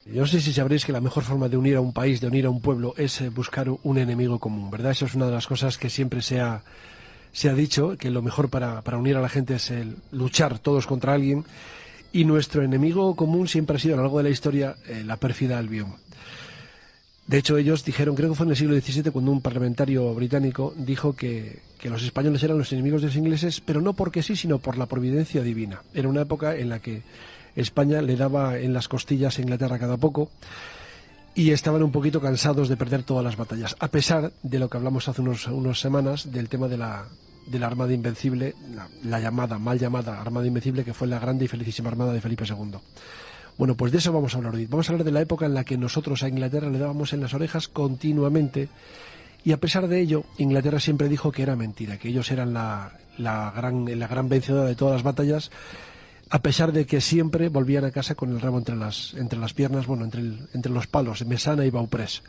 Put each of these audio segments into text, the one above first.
Yo no sé si sabréis que la mejor forma de unir a un país, de unir a un pueblo, es buscar un enemigo común, ¿verdad? Eso es una de las cosas que siempre se ha dicho, que lo mejor para unir a la gente es el luchar todos contra alguien. Y nuestro enemigo común siempre ha sido a lo largo de la historia la pérfida Albión. De hecho, ellos dijeron, creo que fue en el siglo XVII, cuando un parlamentario británico dijo que los españoles eran los enemigos de los ingleses, pero no porque sí, sino por la providencia divina. Era una época en la que España le daba en las costillas a Inglaterra cada poco y estaban un poquito cansados de perder todas las batallas, a pesar de lo que hablamos hace unas semanas del tema de la Armada Invencible, la llamada, mal llamada Armada Invencible, que fue la grande y felicísima Armada de Felipe II. Bueno, pues de eso vamos a hablar hoy. Vamos a hablar de la época en la que nosotros a Inglaterra le dábamos en las orejas continuamente y a pesar de ello, Inglaterra siempre dijo que era mentira, que ellos eran la gran vencedora de todas las batallas, a pesar de que siempre volvían a casa con el rabo entre las piernas, bueno, entre los palos, Mesana y Bauprés.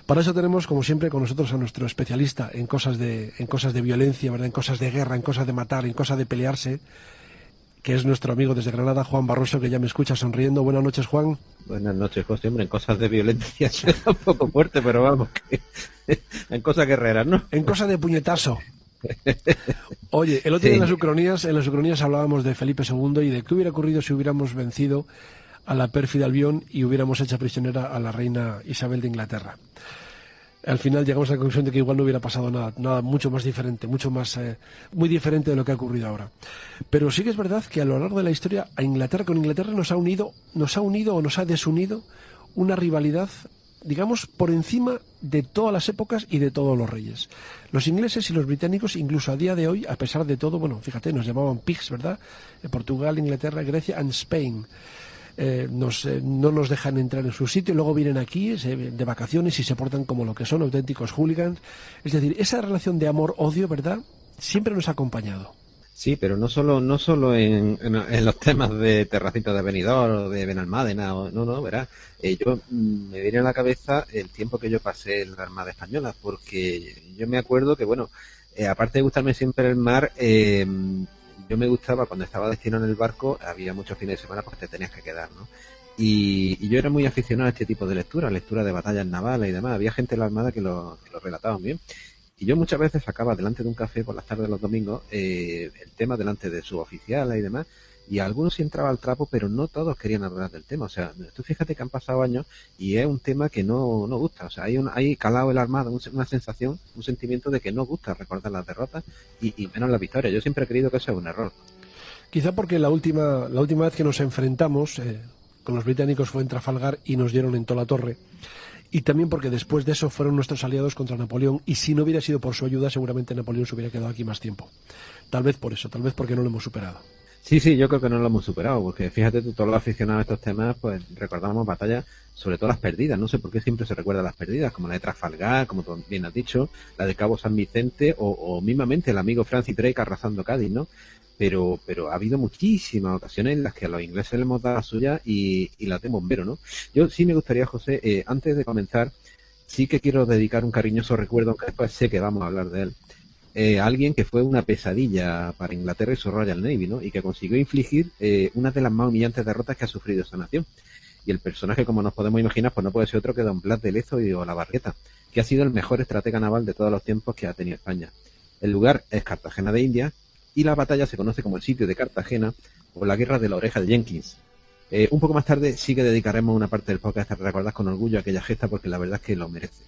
Para eso tenemos, como siempre, con nosotros a nuestro especialista en cosas de violencia, ¿verdad? En cosas de guerra, en cosas de matar, en cosas de pelearse, que es nuestro amigo desde Granada, Juan Barroso, que ya me escucha sonriendo. Buenas noches, Juan. Buenas noches, José. Hombre, en cosas de violencia suena un poco fuerte, pero vamos, que en cosas guerreras, ¿no? En cosas de puñetazo. Oye, el otro día Sí. en las Ucronías hablábamos de Felipe II y de qué hubiera ocurrido si hubiéramos vencido a la pérfida Albión y hubiéramos hecho prisionera a la reina Isabel de Inglaterra. Al final llegamos a la conclusión de que igual no hubiera pasado nada mucho más diferente, muy diferente de lo que ha ocurrido ahora. Pero sí que es verdad que a lo largo de la historia a Inglaterra con Inglaterra nos ha unido o nos ha desunido una rivalidad, digamos, por encima de todas las épocas y de todos los reyes. Los ingleses y los británicos, incluso a día de hoy, a pesar de todo, bueno, fíjate, nos llamaban pigs, ¿verdad? Portugal, Inglaterra, Grecia and Spain. No nos dejan entrar en su sitio, luego vienen aquí de vacaciones y se portan como lo que son, auténticos hooligans. Es decir, esa relación de amor-odio, ¿verdad?, siempre nos ha acompañado. Sí, pero no solo en los temas de Terracita de Benidorm o de Benalmádena, no, verás. Me viene a la cabeza el tiempo que yo pasé en la Armada Española, porque yo me acuerdo que, bueno, aparte de gustarme siempre el mar, yo me gustaba cuando estaba destinado en el barco, había muchos fines de semana porque te tenías que quedar, ¿no? Y yo era muy aficionado a este tipo de lectura de batallas navales y demás. Había gente en la Armada que lo relataban bien. Y yo muchas veces sacaba delante de un café por las tardes de los domingos el tema delante de suboficiales y demás, y a algunos sí entraba al trapo, pero no todos querían hablar del tema. O sea, tú fíjate que han pasado años y es un tema que no gusta. O sea, hay calado en la Armada una sensación, un sentimiento de que no gusta recordar las derrotas y menos las victorias. Yo siempre he creído que eso es un error. Quizá porque la última vez que nos enfrentamos con los británicos fue en Trafalgar y nos dieron en toda la torre. Y también porque después de eso fueron nuestros aliados contra Napoleón y si no hubiera sido por su ayuda seguramente Napoleón se hubiera quedado aquí más tiempo. Tal vez por eso, tal vez porque no lo hemos superado. Sí, yo creo que no lo hemos superado, porque fíjate tú, todos los aficionados a estos temas, pues recordamos batallas, sobre todo las perdidas. No sé por qué siempre se recuerda las perdidas, como la de Trafalgar, como tú bien has dicho, la de Cabo San Vicente, o mismamente el amigo Francis Drake arrasando Cádiz, ¿no? Pero ha habido muchísimas ocasiones en las que a los ingleses les hemos dado la suya y las de bombero, ¿no? Yo sí me gustaría, José, antes de comenzar, sí que quiero dedicar un cariñoso recuerdo, aunque después sé que vamos a hablar de él, alguien que fue una pesadilla para Inglaterra y su Royal Navy, ¿no? Y que consiguió infligir una de las más humillantes derrotas que ha sufrido esa nación. Y el personaje, como nos podemos imaginar, pues no puede ser otro que Don Blas de Lezo y Olavarrieta, que ha sido el mejor estratega naval de todos los tiempos que ha tenido España. El lugar es Cartagena de Indias y la batalla se conoce como el sitio de Cartagena o la guerra de la oreja de Jenkins. Un poco más tarde sí que dedicaremos una parte del podcast a recordar con orgullo aquella gesta porque la verdad es que lo merece.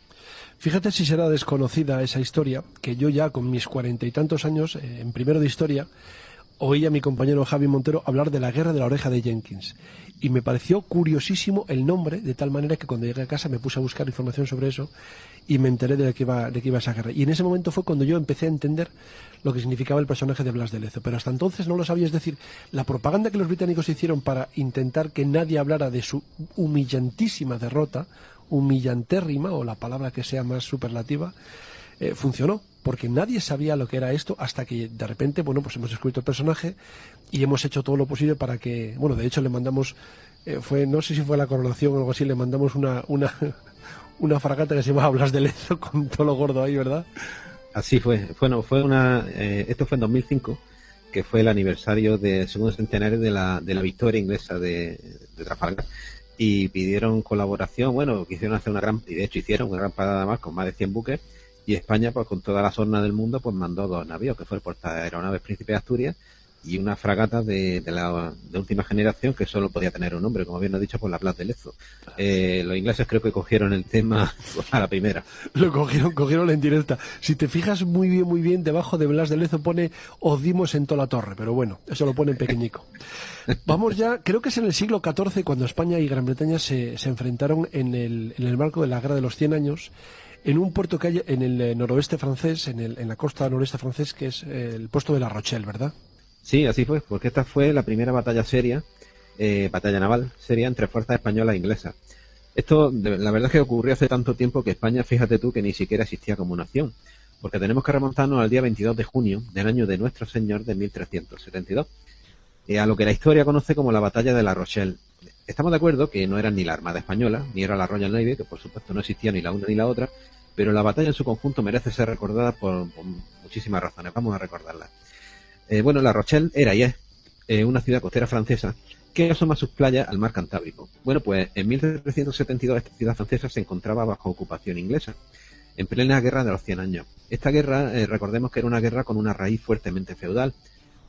Fíjate si será desconocida esa historia, que yo ya con mis 40 y tantos años, en primero de historia, oí a mi compañero Javi Montero hablar de la guerra de la oreja de Jenkins. Y me pareció curiosísimo el nombre, de tal manera que cuando llegué a casa me puse a buscar información sobre eso y me enteré de qué iba esa guerra. Y en ese momento fue cuando yo empecé a entender lo que significaba el personaje de Blas de Lezo. Pero hasta entonces no lo sabía. Es decir, la propaganda que los británicos hicieron para intentar que nadie hablara de su humillantísima derrota, humillantérrima, o la palabra que sea más superlativa, funcionó, porque nadie sabía lo que era esto hasta que de repente, bueno, pues hemos escrito el personaje y hemos hecho todo lo posible para que, bueno, de hecho le mandamos, no sé si fue la coronación o algo así, le mandamos una fragata que se llamaba Blas de Lezo con todo lo gordo ahí, ¿verdad? Así fue. Bueno, esto fue en 2005, que fue el aniversario del segundo centenario de la victoria inglesa de Trafalgar. y pidieron colaboración, bueno, quisieron hacer y de hecho hicieron una gran parada más con más de 100 buques, y España, pues con toda la sorna del mundo, pues mandó 2 navíos, que fue el portaaeronaves Príncipe de Asturias y una fragata de última generación que solo podía tener un nombre, como bien has dicho, por la Blas de Lezo. Los ingleses creo que cogieron el tema a la primera. Lo cogieron la indirecta. Si te fijas muy bien, debajo de Blas de Lezo pone Os dimos en toda la torre, pero bueno, eso lo pone en pequeñico. Vamos ya, creo que es en el siglo XIV cuando España y Gran Bretaña se enfrentaron en el marco de la Guerra de los 100 años, en un puerto que hay en el noroeste francés, en la costa noroeste francés, que es el puerto de La Rochelle, ¿verdad? Sí, así fue, porque esta fue la primera batalla seria, batalla naval seria entre fuerzas españolas e inglesas. Esto, la verdad es que ocurrió hace tanto tiempo que España, fíjate tú, que ni siquiera existía como nación, porque tenemos que remontarnos al día 22 de junio del año de Nuestro Señor de 1372, a lo que la historia conoce como la batalla de La Rochelle. Estamos de acuerdo que no era ni la Armada Española, ni era la Royal Navy, que por supuesto no existía ni la una ni la otra, pero la batalla en su conjunto merece ser recordada por muchísimas razones. Vamos a recordarla. Bueno, La Rochelle era y es una ciudad costera francesa que asoma sus playas al mar Cantábrico. Bueno, pues en 1372 esta ciudad francesa se encontraba bajo ocupación inglesa, en plena guerra de los 100 años. Esta guerra, recordemos que era una guerra con una raíz fuertemente feudal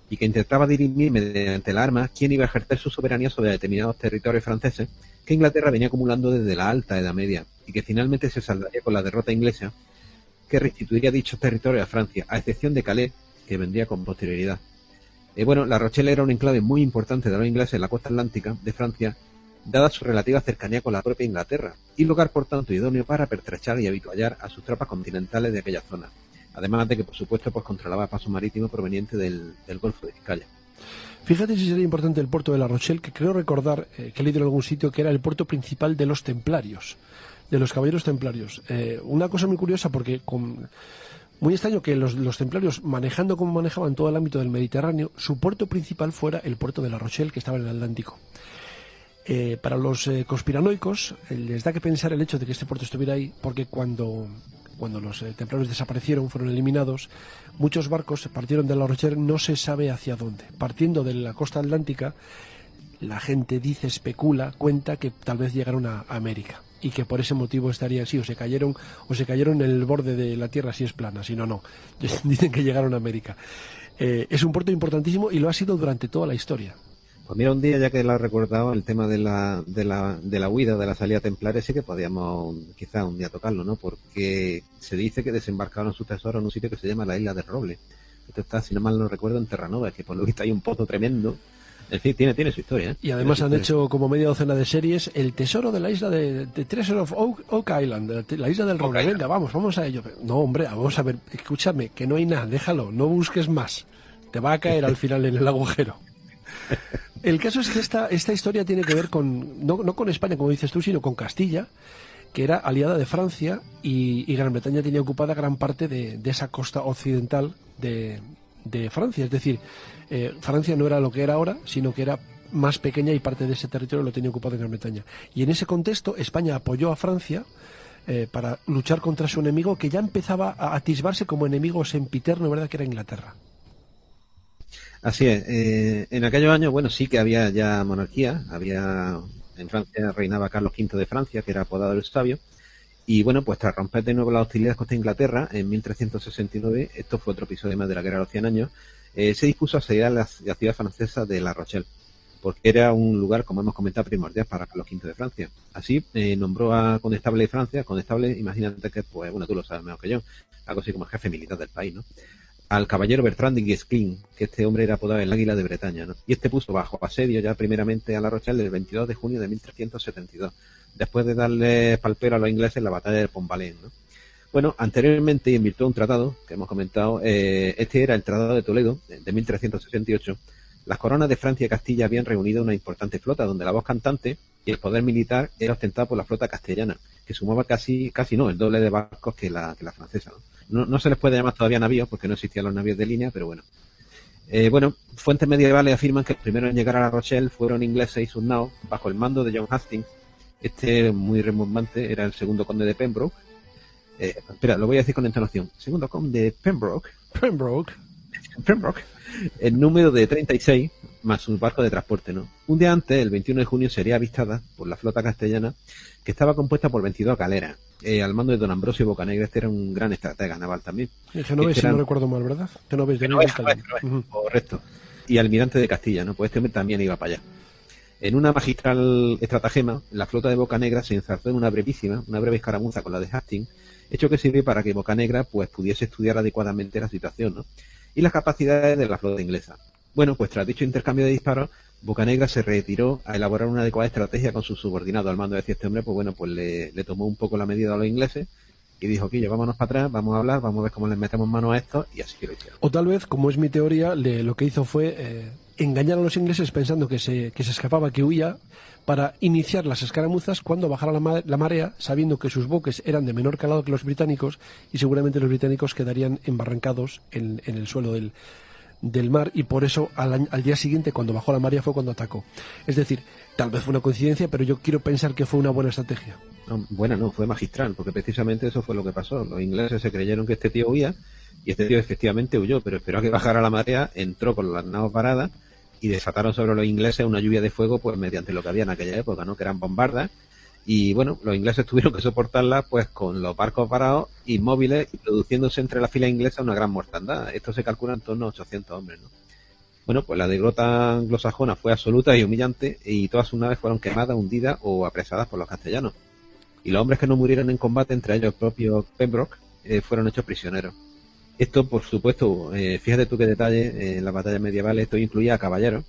y que intentaba dirimir mediante las armas quién iba a ejercer su soberanía sobre determinados territorios franceses que Inglaterra venía acumulando desde la alta Edad Media y que finalmente se saldaría con la derrota inglesa que restituiría dichos territorios a Francia, a excepción de Calais, que vendría con posterioridad. Bueno, La Rochelle era un enclave muy importante de los ingleses en la costa atlántica de Francia, dada su relativa cercanía con la propia Inglaterra, y lugar por tanto idóneo para pertrechar y avituallar a sus tropas continentales de aquella zona. Además de que, por supuesto, pues controlaba paso marítimo proveniente del Golfo de Vizcaya. Fíjate si sería importante el puerto de La Rochelle, que creo recordar que he leído en algún sitio que era el puerto principal de los templarios, de los caballeros templarios. Una cosa muy curiosa porque muy extraño que los templarios, manejando como manejaban todo el ámbito del Mediterráneo, su puerto principal fuera el puerto de La Rochelle, que estaba en el Atlántico. Para los conspiranoicos les da que pensar el hecho de que este puerto estuviera ahí, porque cuando los templarios desaparecieron, fueron eliminados, muchos barcos partieron de La Rochelle, no se sabe hacia dónde. Partiendo de la costa atlántica, la gente dice, especula, cuenta que tal vez llegaron a América y que por ese motivo estarían así, o se cayeron en el borde de la Tierra si es plana, si no. Dicen que llegaron a América. Es un puerto importantísimo y lo ha sido durante toda la historia. Pues mira, un día, ya que lo has recordado, el tema de la huida, de la salida templaria, sí que podíamos quizá un día tocarlo, ¿no? Porque se dice que desembarcaron sus tesoros en un sitio que se llama la Isla del Roble. Esto está, si no mal no recuerdo, en Terranova, que por lo visto hay un pozo tremendo. En fin, tiene su historia, ¿eh? Y además han hecho como media docena de series El tesoro de la isla de Treasure of Oak Island, la isla del Roble. Venga, vamos a ello. No, hombre, vamos a ver, escúchame, que no hay nada, déjalo, no busques más. Te va a caer al final en el agujero. El caso es que esta historia tiene que ver no con España, como dices tú, sino con Castilla, que era aliada de Francia y Gran Bretaña tenía ocupada gran parte de esa costa occidental de Francia. Es decir, Francia no era lo que era ahora, sino que era más pequeña y parte de ese territorio lo tenía ocupado en Gran Bretaña. Y en ese contexto España apoyó a Francia para luchar contra su enemigo, que ya empezaba a atisbarse como enemigo sempiterno, ¿verdad?, que era Inglaterra. Así es. En aquellos años, bueno, sí que había ya monarquía. En Francia reinaba Carlos V de Francia, que era apodado el Sabio. Y bueno, pues tras romper de nuevo las hostilidades contra Inglaterra, en 1369, esto fue otro episodio más de la Guerra de los 100 años, se dispuso a asediar la ciudad francesa de La Rochelle, porque era un lugar, como hemos comentado, primordial para Carlos V de Francia. Así nombró a Condestable de Francia. Condestable, imagínate que, pues bueno, tú lo sabes mejor que yo, algo así como el jefe militar del país, ¿no? Al caballero Bertrand de Guesclin, que este hombre era apodado el Águila de Bretaña, ¿no? Y este puso bajo asedio ya primeramente a La Rochelle el 22 de junio de 1372, después de darle palpero a los ingleses en la batalla de Pontvalén, ¿no? Bueno, anteriormente, y en virtud de un tratado que hemos comentado, este era el Tratado de Toledo de 1368, las coronas de Francia y Castilla habían reunido una importante flota donde la voz cantante y el poder militar era ostentado por la flota castellana, que sumaba casi no, el doble de barcos que la francesa, ¿no? No se les puede llamar todavía navíos porque no existían los navíos de línea, pero bueno. Fuentes medievales afirman que los primeros en llegar a La Rochelle fueron ingleses y sus naos bajo el mando de John Hastings. Este, muy rimbombante, era el segundo conde de Pembroke. Espera, lo voy a decir con entonación. Segundo conde de Pembroke. Pembroke. El número de 36, más sus barcos de transporte, ¿no? Un día antes, el 21 de junio, sería avistada por la flota castellana, que estaba compuesta por 22 galeras, al mando de don Ambrosio Bocanegra. Este era un gran estratega naval también. Genovés, si no recuerdo mal, ¿verdad? Genovés, correcto. Y almirante de Castilla, ¿no? Pues este hombre también iba para allá. En una magistral estratagema, la flota de Bocanegra se enzarzó en una breve escaramuza con la de Hastings, hecho que sirve para que Bocanegra pues pudiese estudiar adecuadamente la situación, ¿no? Y las capacidades de la flota inglesa. Bueno, pues tras dicho intercambio de disparos, Bocanegra se retiró a elaborar una adecuada estrategia con su subordinado al mando. Decía este hombre, pues bueno, pues le tomó un poco la medida a los ingleses y dijo, Quillo, vámonos para atrás, vamos a hablar, vamos a ver cómo les metemos mano a esto, y así lo hicieron. O tal vez, como es mi teoría, lo que hizo fue engañar a los ingleses pensando que se escapaba, que huía, para iniciar las escaramuzas cuando bajara la marea, sabiendo que sus buques eran de menor calado que los británicos y seguramente los británicos quedarían embarrancados en el suelo del mar, y por eso al día siguiente, cuando bajó la marea, fue cuando atacó. Es decir, tal vez fue una coincidencia, pero yo quiero pensar que fue una buena estrategia. No, fue magistral, porque precisamente eso fue lo que pasó. Los ingleses se creyeron que este tío huía, y este tío efectivamente huyó, pero esperó a que bajara la marea, entró con las naves paradas, y desataron sobre los ingleses una lluvia de fuego, pues mediante lo que había en aquella época, ¿no? Que eran bombardas. Y bueno, los ingleses tuvieron que soportarla pues con los barcos parados, inmóviles, y produciéndose entre las filas inglesas una gran mortandad. Esto se calcula en torno a 800 hombres, ¿no? Bueno, pues la derrota anglosajona fue absoluta y humillante, y todas sus naves fueron quemadas, hundidas o apresadas por los castellanos. Y los hombres que no murieron en combate, entre ellos el propio Pembroke, fueron hechos prisioneros. Esto, por supuesto, fíjate tú qué detalle, en las batallas medievales esto incluía a caballeros,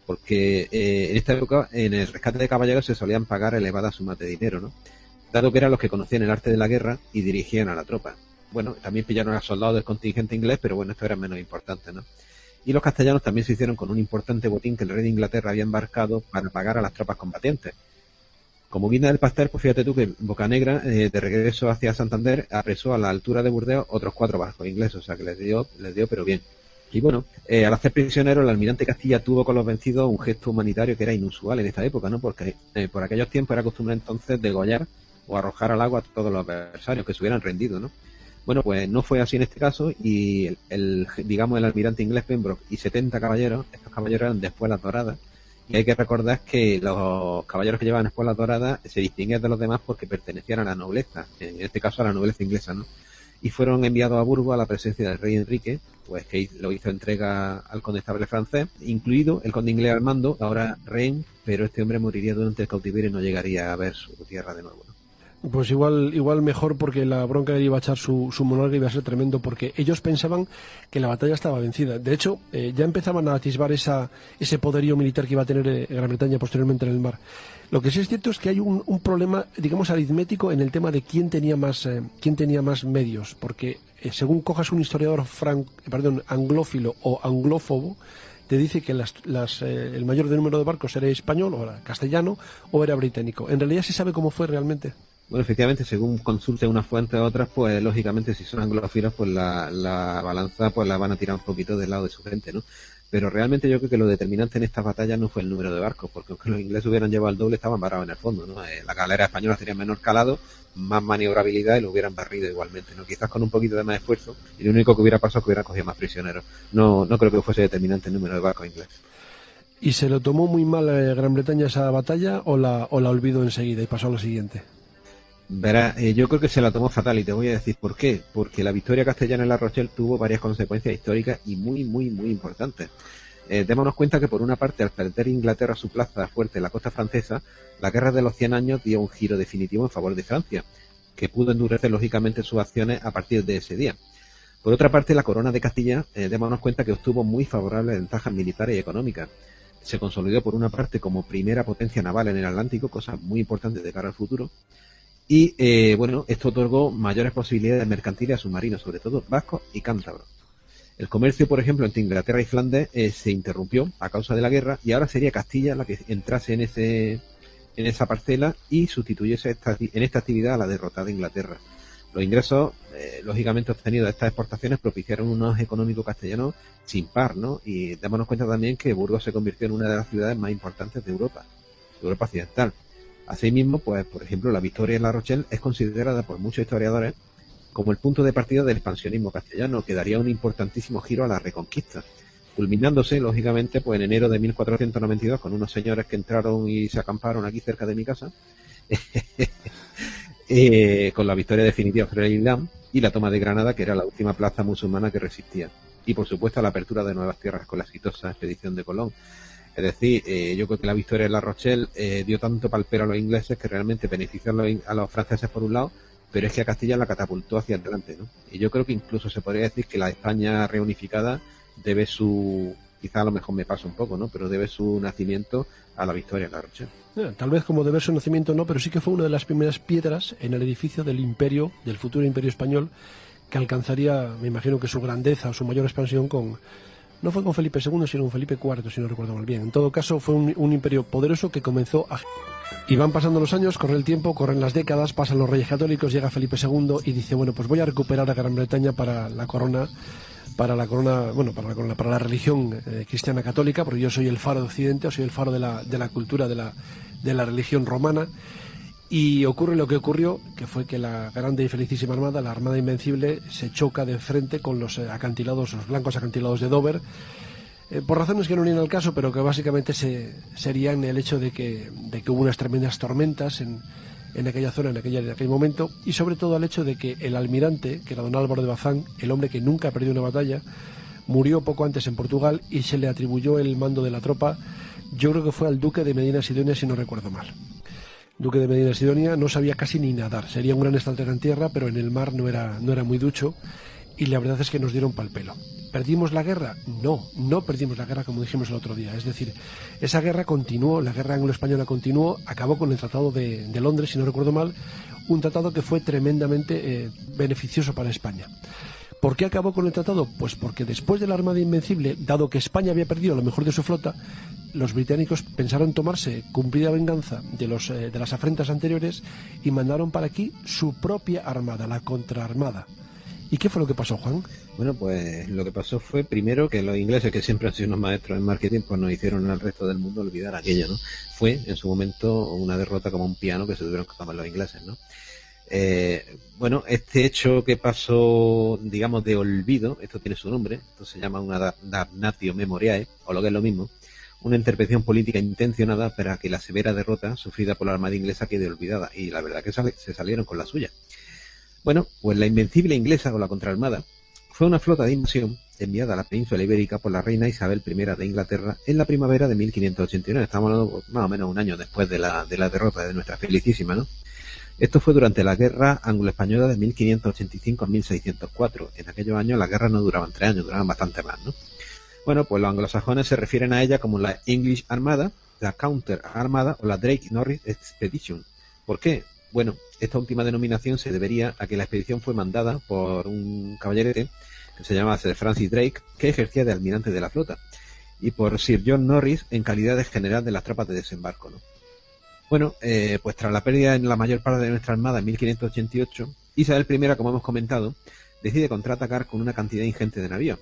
porque en esta época en el rescate de caballeros se solían pagar elevadas sumas de dinero, ¿no? Dado que eran los que conocían el arte de la guerra y dirigían a la tropa. Bueno, también pillaron a soldados del contingente inglés, pero bueno, esto era menos importante, ¿no? Y los castellanos también se hicieron con un importante botín que el rey de Inglaterra había embarcado para pagar a las tropas combatientes. Como guinda del pastel, pues fíjate tú que Bocanegra, de regreso hacia Santander, apresó a la altura de Burdeos otros 4 barcos ingleses, o sea que les dio pero bien. Y bueno, al hacer prisionero, el almirante Castilla tuvo con los vencidos un gesto humanitario que era inusual en esta época, ¿no? Porque por aquellos tiempos era costumbre entonces degollar o arrojar al agua a todos los adversarios que se hubieran rendido, ¿no? Bueno, pues no fue así en este caso, y el almirante inglés Pembroke y 70 caballeros, estos caballeros eran de espuelas doradas, y hay que recordar que los caballeros que llevaban espuelas doradas se distinguían de los demás porque pertenecían a la nobleza, en este caso a la nobleza inglesa, ¿no? Y fueron enviados a Burgos a la presencia del rey Enrique, pues que lo hizo entrega al condestable francés, incluido el conde inglés al mando, ahora Rennes, pero este hombre moriría durante el cautiverio y no llegaría a ver su tierra de nuevo, ¿no? Pues igual mejor, porque la bronca que le iba a echar su monarca iba a ser tremendo, porque ellos pensaban que la batalla estaba vencida. De hecho, ya empezaban a atisbar ese poderío militar que iba a tener Gran Bretaña posteriormente en el mar. Lo que sí es cierto es que hay un problema, digamos, aritmético en el tema de quién tenía más medios, porque según cojas un historiador anglófilo o anglófobo, te dice que el mayor número de barcos era español, o era castellano, o era británico. En realidad se sabe cómo fue realmente. Bueno, efectivamente, según consulte unas fuentes a otras, pues lógicamente si son anglófilos, pues la balanza pues la van a tirar un poquito del lado de su gente, ¿no? Pero realmente yo creo que lo determinante en estas batallas no fue el número de barcos, porque aunque los ingleses hubieran llevado el doble, estaban varados en el fondo, ¿no? Las galeras españolas tenían menor calado, más maniobrabilidad y lo hubieran barrido igualmente, ¿no? Quizás con un poquito de más esfuerzo, y lo único que hubiera pasado es que hubieran cogido más prisioneros. No creo que fuese determinante el número de barcos ingleses. ¿Y se lo tomó muy mal Gran Bretaña esa batalla, o la olvidó enseguida y pasó a la siguiente? Verás, yo creo que se la tomó fatal, y te voy a decir por qué. Porque la victoria castellana en La Rochelle tuvo varias consecuencias históricas y muy importantes. Démonos cuenta que por una parte, al perder Inglaterra su plaza fuerte en la costa francesa, la guerra de los 100 años dio un giro definitivo en favor de Francia, que pudo endurecer lógicamente sus acciones a partir de ese día. Por otra parte, la corona de Castilla, démonos cuenta que obtuvo muy favorables ventajas militares y económicas. Se consolidó por una parte como primera potencia naval en el Atlántico, cosa muy importante de cara al futuro. Y esto otorgó mayores posibilidades mercantiles a sus marinos, sobre todo vascos y cántabros. El comercio, por ejemplo, entre Inglaterra y Flandes se interrumpió a causa de la guerra, y ahora sería Castilla la que entrase en esa parcela y sustituyese en esta actividad a la derrotada Inglaterra. Los ingresos, lógicamente obtenidos de estas exportaciones, propiciaron unos económicos castellanos sin par, ¿no? Y démonos cuenta también que Burgos se convirtió en una de las ciudades más importantes de Europa occidental. Asimismo, pues, por ejemplo, la victoria en La Rochelle es considerada por muchos historiadores como el punto de partida del expansionismo castellano, que daría un importantísimo giro a la Reconquista. culminándose, lógicamente, pues en enero de 1492 con unos señores que entraron y se acamparon aquí cerca de mi casa, con la victoria definitiva sobre el Islam y la toma de Granada, que era la última plaza musulmana que resistía. Y, por supuesto, la apertura de nuevas tierras con la exitosa expedición de Colón. Es decir, yo creo que la victoria de La Rochelle dio tanto palpero a los ingleses que realmente benefició a los franceses por un lado, pero es que a Castilla la catapultó hacia adelante, ¿no? Y yo creo que incluso se podría decir que la España reunificada debe quizá a lo mejor me pasa un poco, ¿no? Pero debe su nacimiento a la victoria de La Rochelle. Tal vez como debe su nacimiento no, pero sí que fue una de las primeras piedras en el edificio del imperio, del futuro imperio español, que alcanzaría, me imagino que su grandeza o su mayor expansión no fue con Felipe II, sino con Felipe IV, si no recuerdo mal bien. En todo caso, fue un imperio poderoso que comenzó a... Y van pasando los años, corre el tiempo, corren las décadas, pasan los reyes católicos, llega Felipe II y dice, bueno, pues voy a recuperar a Gran Bretaña para la corona, para la religión cristiana católica, porque yo soy el faro de Occidente, o soy el faro de la cultura de la religión romana. Y ocurre lo que ocurrió, que fue que la grande y felicísima armada, la Armada Invencible, se choca de frente con los blancos acantilados de Dover, por razones que no vienen al caso, pero que básicamente serían el hecho de que hubo unas tremendas tormentas en aquella zona, en aquel momento, y sobre todo al hecho de que el almirante, que era don Álvaro de Bazán, el hombre que nunca perdió una batalla, murió poco antes en Portugal y se le atribuyó el mando de la tropa, yo creo que fue al duque de Medina Sidonia, si no recuerdo mal. Duque de Medina Sidonia no sabía casi ni nadar, sería un gran estratega en tierra, pero en el mar no era muy ducho, y la verdad es que nos dieron pal pelo. ¿Perdimos la guerra? No perdimos la guerra como dijimos el otro día, es decir, esa guerra continuó, la guerra anglo-española continuó, acabó con el Tratado de Londres, si no recuerdo mal, un tratado que fue tremendamente beneficioso para España. ¿Por qué acabó con el tratado? Pues porque después de la Armada Invencible, dado que España había perdido lo mejor de su flota, los británicos pensaron tomarse cumplida venganza de las afrentas anteriores y mandaron para aquí su propia armada, la contraarmada. ¿Y qué fue lo que pasó, Juan? Bueno, pues lo que pasó fue primero que los ingleses, que siempre han sido unos maestros en marketing, pues nos hicieron al resto del mundo olvidar aquello, ¿no? Fue en su momento una derrota como un piano que se tuvieron que tomar los ingleses, ¿no? Bueno, este hecho que pasó, digamos, de olvido, esto tiene su nombre, esto se llama una damnatio memoriae, o lo que es lo mismo, una intervención política intencionada para que la severa derrota sufrida por la Armada inglesa quede olvidada, y la verdad que se salieron con la suya. Bueno, pues la Invencible inglesa o la Contraarmada fue una flota de invasión enviada a la península ibérica por la reina Isabel I de Inglaterra en la primavera de 1589, estamos hablando más o menos un año después de la derrota de nuestra felicísima, ¿no? Esto fue durante la guerra anglo-española de 1585 a 1604. En aquellos años las guerras no duraban 3 años, duraban bastante más, ¿no? Bueno, pues los anglosajones se refieren a ella como la English Armada, la Counter Armada o la Drake Norris Expedition. ¿Por qué? Bueno, esta última denominación se debería a que la expedición fue mandada por un caballerete que se llamaba Sir Francis Drake, que ejercía de almirante de la flota, y por Sir John Norris en calidad de general de las tropas de desembarco, ¿no? Bueno, pues tras la pérdida en la mayor parte de nuestra armada en 1588, Isabel I, como hemos comentado, decide contraatacar con una cantidad ingente de navíos.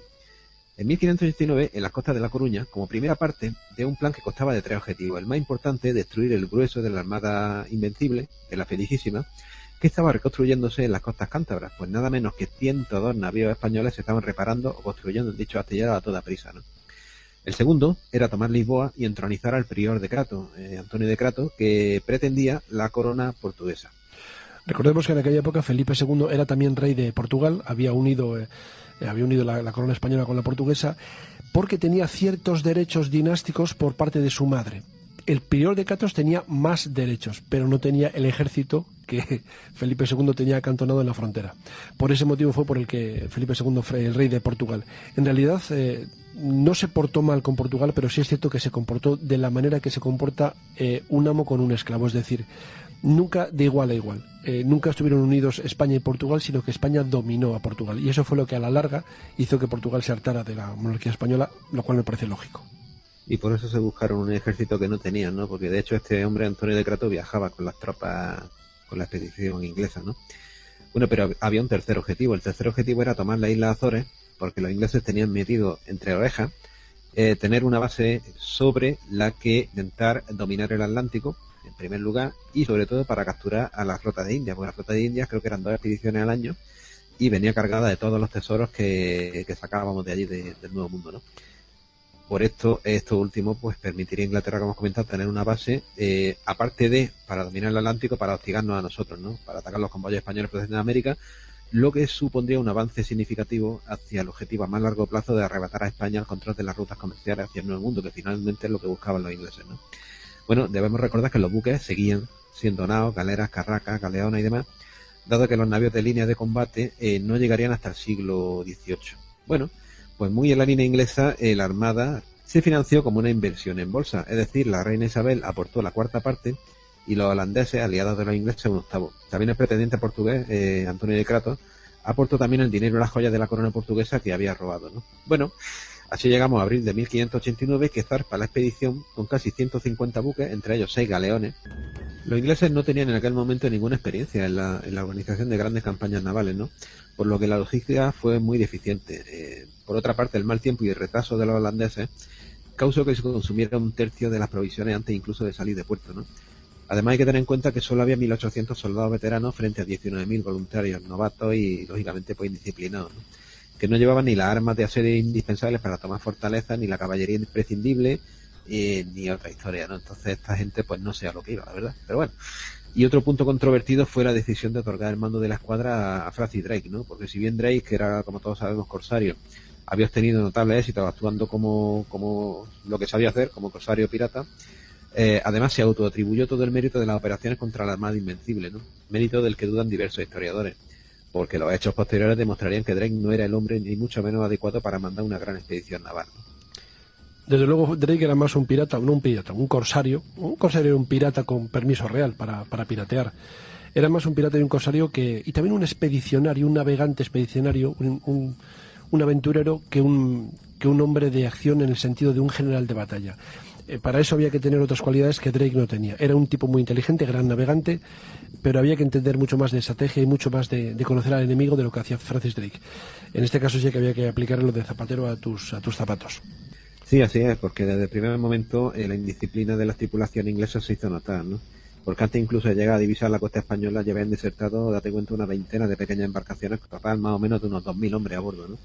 En 1589, en las costas de La Coruña, como primera parte de un plan que constaba de 3 objetivos. El más importante, destruir el grueso de la Armada Invencible, de la Felicísima, que estaba reconstruyéndose en las costas cántabras, pues nada menos que 102 navíos españoles se estaban reparando o construyendo en dicho astillero a toda prisa, ¿no? El segundo era tomar Lisboa y entronizar al prior de Crato, Antonio de Crato, que pretendía la corona portuguesa. Recordemos que en aquella época Felipe II era también rey de Portugal, había unido la corona española con la portuguesa, porque tenía ciertos derechos dinásticos por parte de su madre. El prior de Crato tenía más derechos, pero no tenía el ejército que Felipe II tenía acantonado en la frontera. Por ese motivo fue por el que Felipe II fue el rey de Portugal. En realidad no se portó mal con Portugal, pero sí es cierto que se comportó de la manera que se comporta un amo con un esclavo, es decir, nunca de igual a igual. Nunca estuvieron unidos España y Portugal, sino que España dominó a Portugal. Y eso fue lo que a la larga hizo que Portugal se hartara de la monarquía española, lo cual me parece lógico. Y por eso se buscaron un ejército que no tenían, ¿no? Porque de hecho este hombre, Antonio de Crato, viajaba con las tropas, con la expedición inglesa, ¿no? Bueno, pero había un tercer objetivo. El tercer objetivo era tomar la isla Azores, porque los ingleses tenían metido entre orejas tener una base sobre la que intentar dominar el Atlántico, en primer lugar, y sobre todo para capturar a la flota de India, porque la flota de India creo que eran 2 expediciones al año y venía cargada de todos los tesoros que sacábamos de allí del Nuevo Mundo, ¿no? Por esto último, pues permitiría a Inglaterra, como hemos comentado, tener una base, aparte de, para dominar el Atlántico, para hostigarnos a nosotros, ¿no? Para atacar los convoyes españoles procedentes de América, lo que supondría un avance significativo hacia el objetivo a más largo plazo de arrebatar a España el control de las rutas comerciales hacia el Nuevo Mundo, que finalmente es lo que buscaban los ingleses, ¿no? Bueno, debemos recordar que los buques seguían siendo naos, galeras, carracas, galeonas y demás, dado que los navíos de línea de combate no llegarían hasta el siglo XVIII. Bueno, pues muy en la línea inglesa, la Armada se financió como una inversión en bolsa, es decir, la reina Isabel aportó la cuarta parte y los holandeses, aliados de los ingleses, un octavo. También el pretendiente portugués, Antonio de Crato, aportó también el dinero y las joyas de la corona portuguesa que había robado, ¿no? Bueno, así llegamos a abril de 1589, que zarpa la expedición con casi 150 buques, entre ellos 6 galeones. Los ingleses no tenían en aquel momento ninguna experiencia en la organización de grandes campañas navales, ¿no? Por lo que la logística fue muy deficiente. Por otra parte, el mal tiempo y el retraso de los holandeses causó que se consumiera un tercio de las provisiones antes incluso de salir de puerto, ¿no? Además hay que tener en cuenta que solo había 1.800 soldados veteranos frente a 19.000 voluntarios novatos y lógicamente pues indisciplinados, ¿no? Que no llevaban ni las armas de asedio indispensables para tomar fortalezas, ni la caballería imprescindible, ni otra historia, ¿no? Entonces esta gente pues no sé a lo que iba, la verdad, pero bueno. Y otro punto controvertido fue la decisión de otorgar el mando de la escuadra a Francis Drake, ¿no? Porque si bien Drake, que era, como todos sabemos, corsario, había obtenido notable éxito actuando como lo que sabía hacer, como corsario pirata, además se autoatribuyó todo el mérito de las operaciones contra la Armada Invencible, ¿no? Mérito del que dudan diversos historiadores, porque los hechos posteriores demostrarían que Drake no era el hombre ni mucho menos adecuado para mandar una gran expedición naval, ¿no? Desde luego Drake era más un pirata, no un pirata, un corsario. Un corsario era un pirata con permiso real para piratear. Era más un pirata y un corsario y también un expedicionario, un navegante expedicionario, un aventurero que un hombre de acción en el sentido de un general de batalla. Para eso había que tener otras cualidades que Drake no tenía. Era un tipo muy inteligente, gran navegante, pero había que entender mucho más de estrategia y mucho más de conocer al enemigo de lo que hacía Francis Drake. En este caso sí que había que aplicar lo de zapatero a tus zapatos. Sí, así es, porque desde el primer momento la indisciplina de la tripulación inglesa se hizo notar, ¿no? Porque antes incluso de llegar a divisar la costa española ya habían desertado, date cuenta, una veintena de pequeñas embarcaciones, total más o menos de unos 2.000 hombres a bordo, ¿no?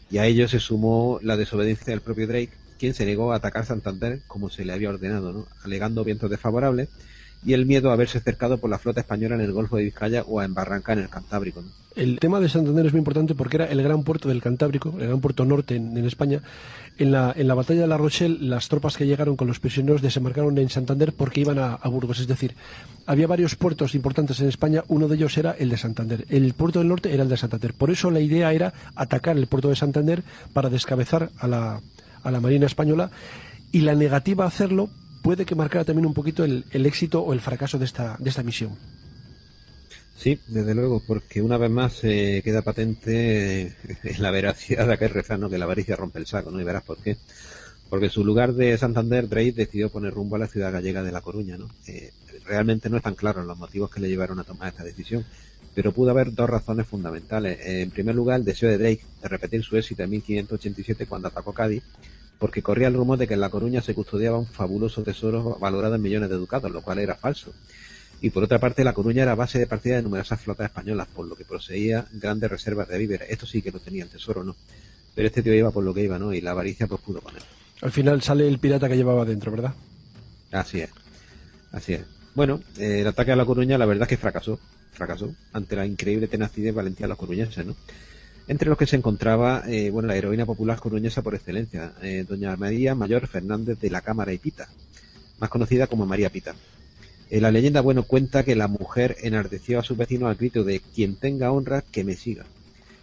Y a ello se sumó la desobediencia del propio Drake, quien se negó a atacar Santander como se le había ordenado, ¿no? Alegando vientos desfavorables y el miedo a verse cercado por la flota española en el Golfo de Vizcaya o a embarrancar en el Cantábrico, ¿no? El tema de Santander es muy importante porque era el gran puerto del Cantábrico, el gran puerto norte en España. En la batalla de La Rochelle, las tropas que llegaron con los prisioneros desembarcaron en Santander porque iban a Burgos. Es decir, había varios puertos importantes en España, uno de ellos era el de Santander. El puerto del norte era el de Santander. Por eso la idea era atacar el puerto de Santander para descabezar a la Marina Española, y la negativa a hacerlo puede que marcara también un poquito el éxito o el fracaso de esta misión. Sí, desde luego, porque una vez más queda patente la veracidad de aquel refrán, ¿no? Que la avaricia rompe el saco, ¿no? Y verás por qué. Porque en su lugar de Santander, Drake decidió poner rumbo a la ciudad gallega de La Coruña, ¿no? Realmente no están claros los motivos que le llevaron a tomar esta decisión, pero pudo haber dos razones fundamentales. En primer lugar, el deseo de Drake de repetir su éxito en 1587 cuando atacó Cádiz, porque corría el rumor de que en La Coruña se custodiaba un fabuloso tesoro valorado en millones de ducados, lo cual era falso. Y por otra parte, La Coruña era base de partida de numerosas flotas españolas, por lo que poseía grandes reservas de víveres. Esto sí que lo tenía el tesoro, ¿no? Pero este tío iba por lo que iba, ¿no? Y la avaricia pues pudo con él. Al final sale el pirata que llevaba dentro, ¿verdad? Así es. Bueno, el ataque a La Coruña la verdad es que fracasó ante la increíble tenacidad y valentía de los coruñeses, ¿no? Entre los que se encontraba, la heroína popular coruñesa por excelencia, doña María Mayor Fernández de la Cámara y Pita, más conocida como María Pita. La leyenda, cuenta que la mujer enardeció a sus vecinos al grito de "quien tenga honra, que me siga".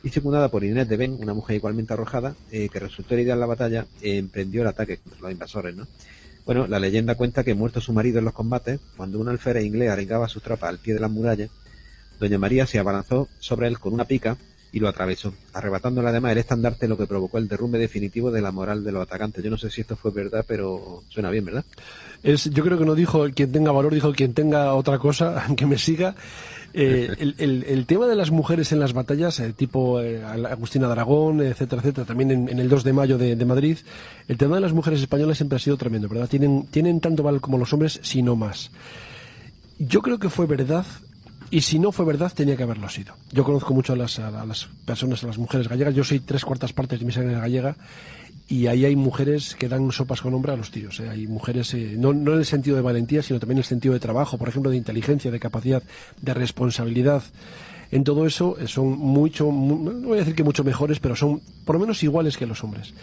Y secundada por Inés de Ben, una mujer igualmente arrojada, que resultó herida en la batalla, emprendió el ataque contra los invasores, ¿no? Bueno, la leyenda cuenta que, muerto su marido en los combates, cuando un alférez inglés arengaba a sus tropas al pie de las murallas, doña María se abalanzó sobre él con una pica y lo atravesó, arrebatándole además el estandarte, lo que provocó el derrumbe definitivo de la moral de los atacantes. Yo no sé si esto fue verdad, pero suena bien, ¿verdad? Yo creo que no dijo quien tenga valor, dijo quien tenga otra cosa, que me siga. El tema de las mujeres en las batallas, tipo Agustina de Aragón, etcétera, etcétera, también en el 2 de mayo de Madrid, el tema de las mujeres españolas siempre ha sido tremendo, ¿verdad? Tienen tanto valor como los hombres, si no más. Yo creo que fue verdad. Y si no fue verdad, tenía que haberlo sido. Yo conozco mucho a las personas, a las mujeres gallegas. Yo soy 3/4 partes de mi sangre gallega. y ahí hay mujeres que dan sopas con hombre a los tíos. Hay mujeres, no en el sentido de valentía, sino también en el sentido de trabajo, por ejemplo, de inteligencia, de capacidad, de responsabilidad. En todo eso son no voy a decir que mucho mejores, pero son por lo menos iguales que los hombres.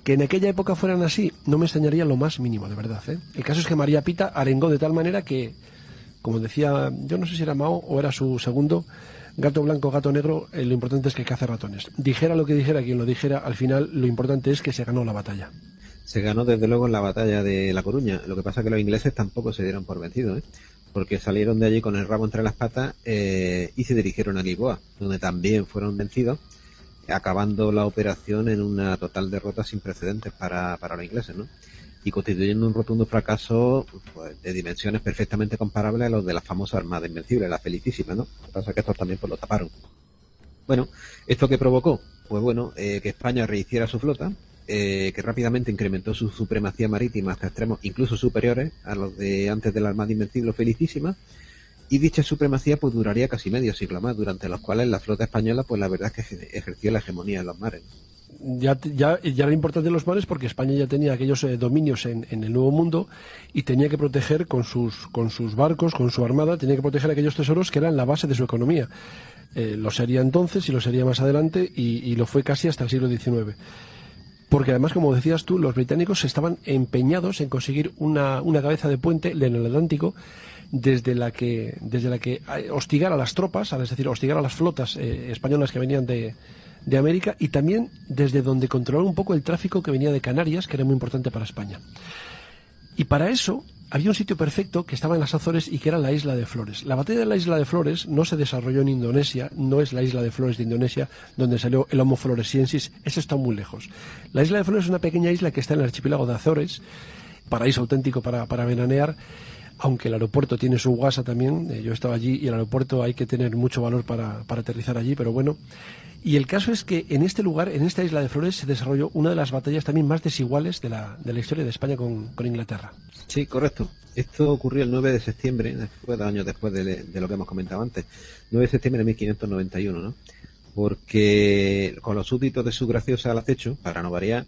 Que en aquella época fueran así, no me extrañaría lo más mínimo, de verdad. El caso es que María Pita arengó de tal manera que, como decía, yo no sé si era Mao o era su segundo, gato blanco, gato negro, lo importante es que cace ratones. Dijera lo que dijera quien lo dijera, al final lo importante es que se ganó la batalla. Se ganó desde luego en la batalla de La Coruña. Lo que pasa es que los ingleses tampoco se dieron por vencidos, porque salieron de allí con el rabo entre las patas y se dirigieron a Lisboa, donde también fueron vencidos, acabando la operación en una total derrota sin precedentes para los ingleses, ¿no? Y constituyendo un rotundo fracaso, pues, de dimensiones perfectamente comparables a los de la famosa Armada Invencible, la Felicísima, ¿no? Lo que pasa es que estos también pues lo taparon. Bueno, ¿esto qué provocó? Pues bueno, que España rehiciera su flota, que rápidamente incrementó su supremacía marítima hasta extremos incluso superiores a los de antes de la Armada Invencible o Felicísima, y dicha supremacía pues duraría casi medio siglo más, durante los cuales la flota española pues la verdad es que ejerció la hegemonía en los mares. Ya era importante los mares porque España ya tenía aquellos dominios en el Nuevo Mundo y tenía que proteger con sus barcos, con su armada, tenía que proteger aquellos tesoros que eran la base de su economía. Lo sería entonces y lo sería más adelante y lo fue casi hasta el siglo XIX. Porque además, como decías tú, los británicos estaban empeñados en conseguir una cabeza de puente en el Atlántico desde la que hostigar a las tropas, es decir, hostigar a las flotas españolas que venían de América, y también desde donde controlar un poco el tráfico que venía de Canarias, que era muy importante para España. Y para eso había un sitio perfecto que estaba en las Azores y que era la Isla de Flores. La batalla de la Isla de Flores no se desarrolló en Indonesia, no es la Isla de Flores de Indonesia donde salió el Homo floresiensis, eso está muy lejos. La Isla de Flores es una pequeña isla que está en el archipiélago de Azores, paraíso auténtico para veranear, aunque el aeropuerto tiene su guasa también. Yo estaba allí y el aeropuerto hay que tener mucho valor para aterrizar allí, pero bueno. Y el caso es que en este lugar, en esta Isla de Flores, se desarrolló una de las batallas también más desiguales de la historia de España con Inglaterra. Sí, correcto. Esto ocurrió el 9 de septiembre, fue 2 años después de lo que hemos comentado antes. 9 de septiembre de 1591, ¿no? Porque con los súbditos de su graciosa al acecho, para no variar,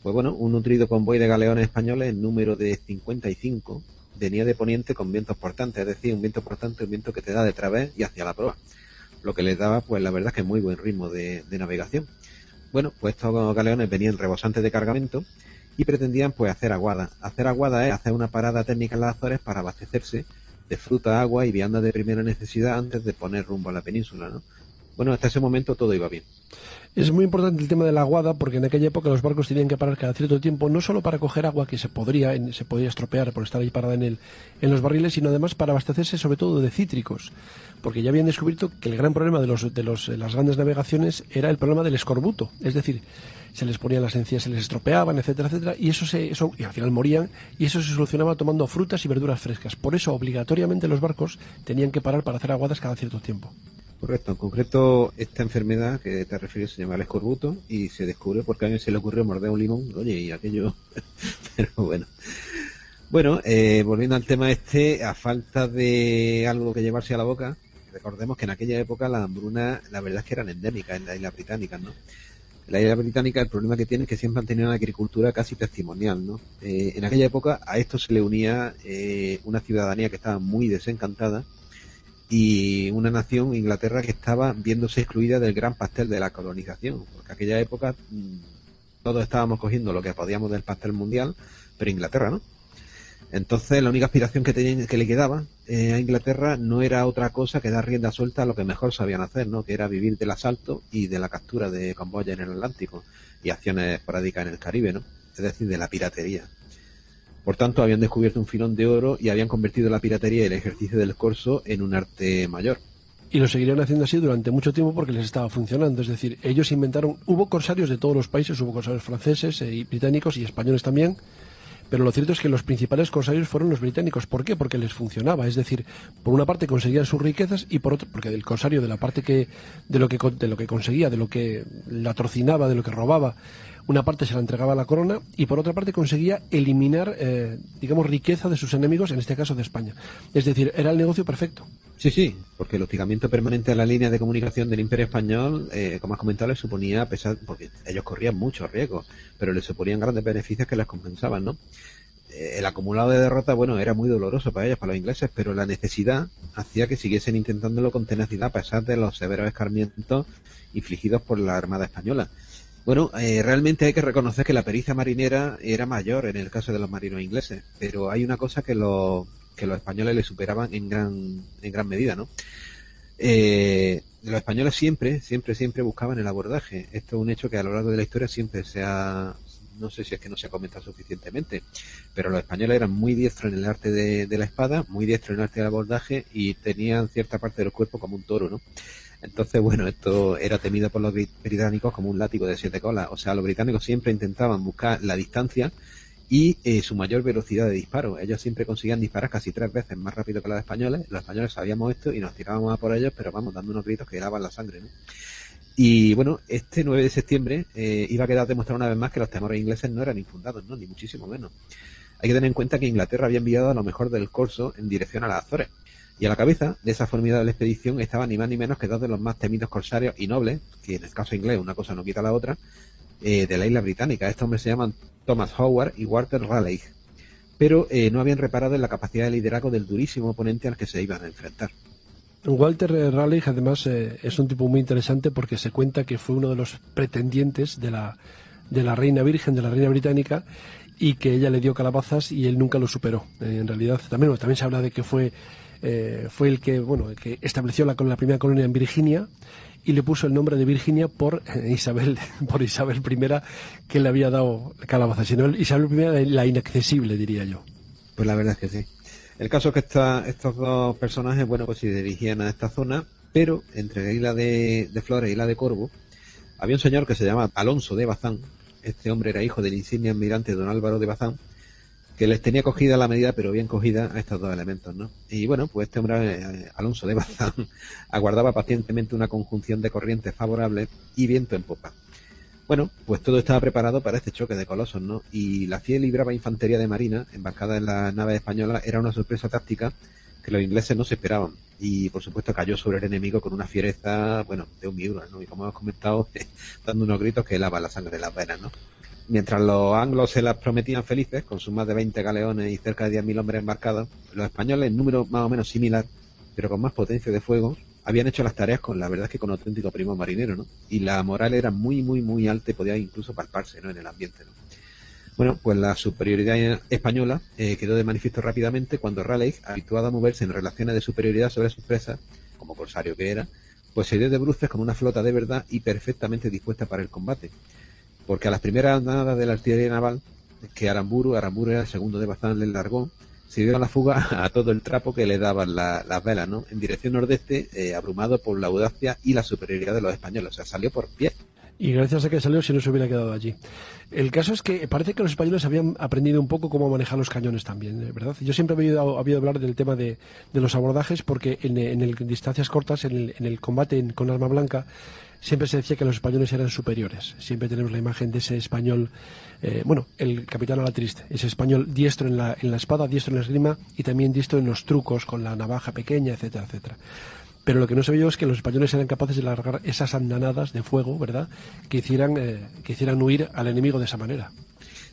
pues bueno, un nutrido convoy de galeones españoles, en número de 55, venía de poniente con vientos portantes, es decir, un viento portante, un viento que te da de través y hacia la proa, lo que les daba, pues la verdad es que muy buen ritmo de navegación. Bueno, pues estos galeones venían rebosantes de cargamento y pretendían pues hacer aguada. Hacer aguada es hacer una parada técnica en las Azores para abastecerse de fruta, agua y viandas de primera necesidad antes de poner rumbo a la península, ¿no? Bueno, hasta ese momento todo iba bien. Es muy importante el tema de la aguada porque en aquella época los barcos tenían que parar cada cierto tiempo, no solo para coger agua que se podría estropear por estar ahí parada en los barriles, sino además para abastecerse sobre todo de cítricos, porque ya habían descubierto que el gran problema de las grandes navegaciones era el problema del escorbuto, es decir, se les ponían las encías, se les estropeaban, etcétera, etcétera, y y al final morían, y eso se solucionaba tomando frutas y verduras frescas. Por eso obligatoriamente los barcos tenían que parar para hacer aguadas cada cierto tiempo. Correcto, en concreto esta enfermedad que te refieres se llama el escorbuto y se descubrió porque a alguien se le ocurrió morder un limón, oye, y aquello, pero bueno. Bueno, volviendo al tema a falta de algo que llevarse a la boca, recordemos que en aquella época las hambrunas, la verdad es que eran endémicas en las islas británicas, ¿no? En la isla británica el problema que tiene es que siempre han tenido una agricultura casi testimonial, ¿no? En aquella época a esto se le unía una ciudadanía que estaba muy desencantada y una nación, Inglaterra, que estaba viéndose excluida del gran pastel de la colonización, porque aquella época todos estábamos cogiendo lo que podíamos del pastel mundial, pero Inglaterra no. Entonces la única aspiración que le quedaba a Inglaterra no era otra cosa que dar rienda suelta a lo que mejor sabían hacer, ¿no? Que era vivir del asalto y de la captura de convoyes en el Atlántico y acciones esporádicas en el Caribe, ¿no? Es decir, de la piratería. Por tanto, habían descubierto un filón de oro y habían convertido la piratería y el ejercicio del corso en un arte mayor. Y lo seguirían haciendo así durante mucho tiempo porque les estaba funcionando. Es decir, ellos inventaron... Hubo corsarios de todos los países, hubo corsarios franceses y británicos y españoles también, pero lo cierto es que los principales corsarios fueron los británicos. ¿Por qué? Porque les funcionaba. Es decir, por una parte conseguían sus riquezas y por otra, porque del corsario, de la parte de lo que conseguía, de lo que latrocinaba, de lo que robaba, una parte se la entregaba a la corona y por otra parte conseguía eliminar, riqueza de sus enemigos, en este caso de España. Es decir, era el negocio perfecto. Sí, sí, porque el hostigamiento permanente a la línea de comunicación del Imperio Español, como has comentado, les suponía, a pesar, porque ellos corrían muchos riesgos, pero les suponían grandes beneficios que les compensaban, ¿no? El acumulado de derrotas, bueno, era muy doloroso para ellos, para los ingleses, pero la necesidad hacía que siguiesen intentándolo con tenacidad a pesar de los severos escarmientos infligidos por la Armada Española. Bueno, realmente hay que reconocer que la pericia marinera era mayor en el caso de los marinos ingleses, pero hay una cosa que los españoles le superaban en gran medida, ¿no? Los españoles siempre buscaban el abordaje. Esto es un hecho que a lo largo de la historia siempre no sé si es que no se ha comentado suficientemente, pero los españoles eran muy diestros en el arte de la espada, muy diestros en el arte del abordaje y tenían cierta parte del cuerpo como un toro, ¿no? Entonces, bueno, esto era temido por los británicos como un látigo de 7 colas. O sea, los británicos siempre intentaban buscar la distancia y su mayor velocidad de disparo. Ellos siempre conseguían disparar casi 3 veces más rápido que los españoles. Los españoles sabíamos esto y nos tirábamos a por ellos, pero vamos, dando unos gritos que helaban la sangre, ¿no? Y bueno, este 9 de septiembre iba a quedar demostrado una vez más que los temores ingleses no eran infundados, ¿no? Ni muchísimo menos. Hay que tener en cuenta que Inglaterra había enviado a lo mejor del corso en dirección a las Azores. Y a la cabeza de esa formidable expedición estaban ni más ni menos que dos de los más temidos corsarios y nobles, que en el caso inglés una cosa no quita la otra, de la isla británica. Estos hombres se llaman Thomas Howard y Walter Raleigh, pero no habían reparado en la capacidad de liderazgo del durísimo oponente al que se iban a enfrentar. Walter Raleigh, además, es un tipo muy interesante porque se cuenta que fue uno de los pretendientes de la reina virgen, de la reina británica, y que ella le dio calabazas y él nunca lo superó. En realidad, también se habla de que fue el que estableció la primera colonia en Virginia y le puso el nombre de Virginia por Isabel I, que le había dado calabazas. Sino Isabel I, la inaccesible, diría yo. Pues la verdad es que sí. El caso es que estos dos personajes, bueno, pues se dirigían a esta zona, pero entre la isla de Flores y la de Corvo, había un señor que se llama Alonso de Bazán. Este hombre era hijo del insigne almirante don Álvaro de Bazán, que les tenía cogida la medida, pero bien cogida a estos dos elementos, ¿no? Y bueno, pues este hombre, Alonso de Bazán, aguardaba pacientemente una conjunción de corrientes favorables y viento en popa. Bueno, pues todo estaba preparado para este choque de colosos, ¿no? Y la fiel y brava infantería de marina, embarcada en las naves españolas, era una sorpresa táctica que los ingleses no se esperaban. Y, por supuesto, cayó sobre el enemigo con una fiereza, bueno, de un miura, ¿no? Y como hemos comentado, dando unos gritos que helaban la sangre de las venas, ¿no? Mientras los anglos se las prometían felices, con sus más de 20 galeones y cerca de 10.000 hombres embarcados, los españoles, en número más o menos similar, pero con más potencia de fuego, habían hecho las tareas con, la verdad es que con auténtico primo marinero, ¿no? Y la moral era muy alta y podía incluso palparse, ¿no? En el ambiente, ¿no? Bueno, pues la superioridad española quedó de manifiesto rápidamente cuando Raleigh, habituado a moverse en relaciones de superioridad sobre sus presas, como corsario que era, pues se dio de bruces con una flota de verdad y perfectamente dispuesta para el combate. Porque a las primeras andadas de la artillería naval, que Aramburu era el segundo de Bazán, le largó, se dio a la fuga a todo el trapo que le daban las velas, ¿no? En dirección nordeste, abrumado por la audacia y la superioridad de los españoles. O sea, salió por pie. Y gracias a que salió, si no se hubiera quedado allí. El caso es que parece que los españoles habían aprendido un poco cómo manejar los cañones también, ¿verdad? Yo siempre he oído hablar del tema de los abordajes porque en distancias cortas, en el combate con arma blanca, siempre se decía que los españoles eran superiores. Siempre tenemos la imagen de ese español, el capitán Alatriste, ese español diestro en la espada, diestro en la esgrima y también diestro en los trucos con la navaja pequeña, etcétera, etcétera. Pero lo que no sabía yo es que los españoles eran capaces de largar esas andanadas de fuego, ¿verdad?, que hicieran huir al enemigo de esa manera.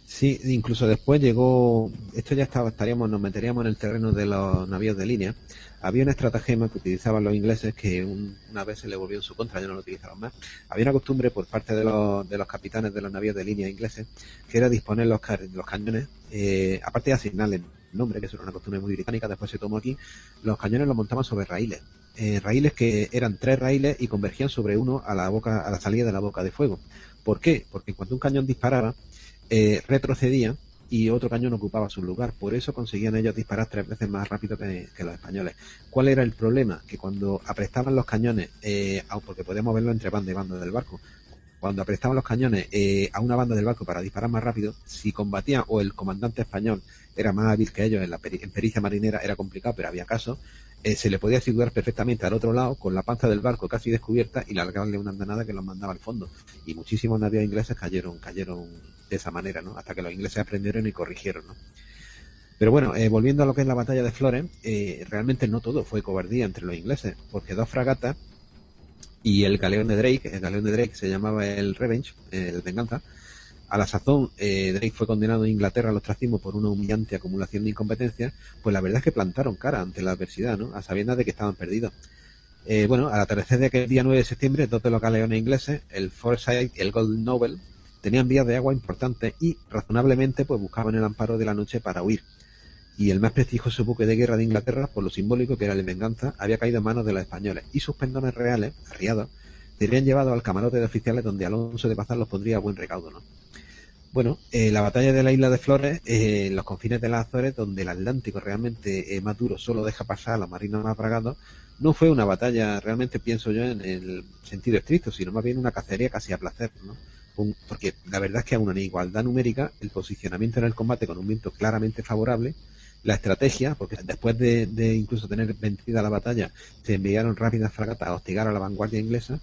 Sí, incluso después llegó, esto ya nos meteríamos en el terreno de los navíos de línea. Había una estratagema que utilizaban los ingleses que una vez se le volvió en su contra, ya no lo utilizaron más. Había una costumbre por parte de los capitanes de los navíos de línea ingleses, que era disponer los cañones, aparte de asignarles nombre, que eso era una costumbre muy británica, después se tomó aquí, los cañones los montaban sobre raíles. Raíles que eran 3 raíles y convergían sobre uno a la salida de la boca de fuego. ¿Por qué? Porque cuando un cañón disparaba, retrocedía y otro cañón ocupaba su lugar. Por eso conseguían ellos disparar 3 veces más rápido que los españoles. ¿Cuál era el problema? Que cuando aprestaban los cañones, porque podíamos verlo entre banda y banda del barco, cuando aprestaban los cañones a una banda del barco para disparar más rápido, si combatían o el comandante español era más hábil que ellos en pericia marinera, era complicado, pero había casos, se le podía situar perfectamente al otro lado con la panza del barco casi descubierta y largarle una andanada que los mandaba al fondo. Y muchísimos navíos ingleses cayeron de esa manera, ¿no? Hasta que los ingleses aprendieron y corrigieron, ¿no? Pero bueno, volviendo a lo que es la batalla de Flores, realmente no todo fue cobardía entre los ingleses, porque 2 fragatas y el galeón de Drake se llamaba el Revenge, el Venganza. A la sazón, Drake fue condenado en Inglaterra al ostracismo por una humillante acumulación de incompetencias. Pues la verdad es que plantaron cara ante la adversidad, ¿no? A sabiendas de que estaban perdidos. Bueno, al atardecer de aquel día 9 de septiembre, 2 de los galeones ingleses, el Forsyth y el Golden Noble, tenían vías de agua importantes y razonablemente pues buscaban el amparo de la noche para huir. Y el más prestigioso buque de guerra de Inglaterra, por lo simbólico que era el Venganza, había caído en manos de los españoles, y sus pendones reales, arriados, serían llevados al camarote de oficiales, donde Alonso de Pazar los pondría a buen recaudo, ¿no? Bueno, la batalla de la isla de Flores, en los confines de las Azores, donde el Atlántico realmente más duro solo deja pasar a los marinos más bragados, no fue una batalla, realmente pienso yo, en el sentido estricto, sino más bien una cacería casi a placer, ¿no? Porque la verdad es que aún en igualdad numérica, el posicionamiento en el combate con un viento claramente favorable, la estrategia, porque después de incluso tener vencida la batalla, se enviaron rápidas fragatas a hostigar a la vanguardia inglesa,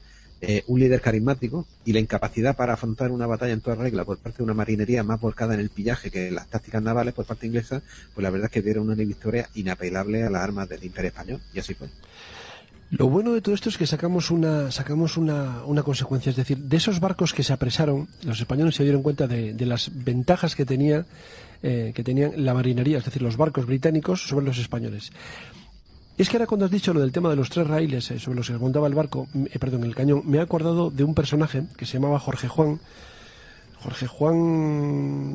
un líder carismático y la incapacidad para afrontar una batalla en toda regla por parte de una marinería más volcada en el pillaje que en las tácticas navales por parte inglesa, pues la verdad es que dieron una victoria inapelable a las armas del Imperio Español, y así fue. Lo bueno de todo esto es que sacamos una consecuencia, es decir, de esos barcos que se apresaron, los españoles se dieron cuenta de las ventajas que tenían la marinería, es decir, los barcos británicos sobre los españoles. Es que ahora cuando has dicho lo del tema de los 3 raíles sobre los que montaba el barco, el cañón, me he acordado de un personaje que se llamaba Jorge Juan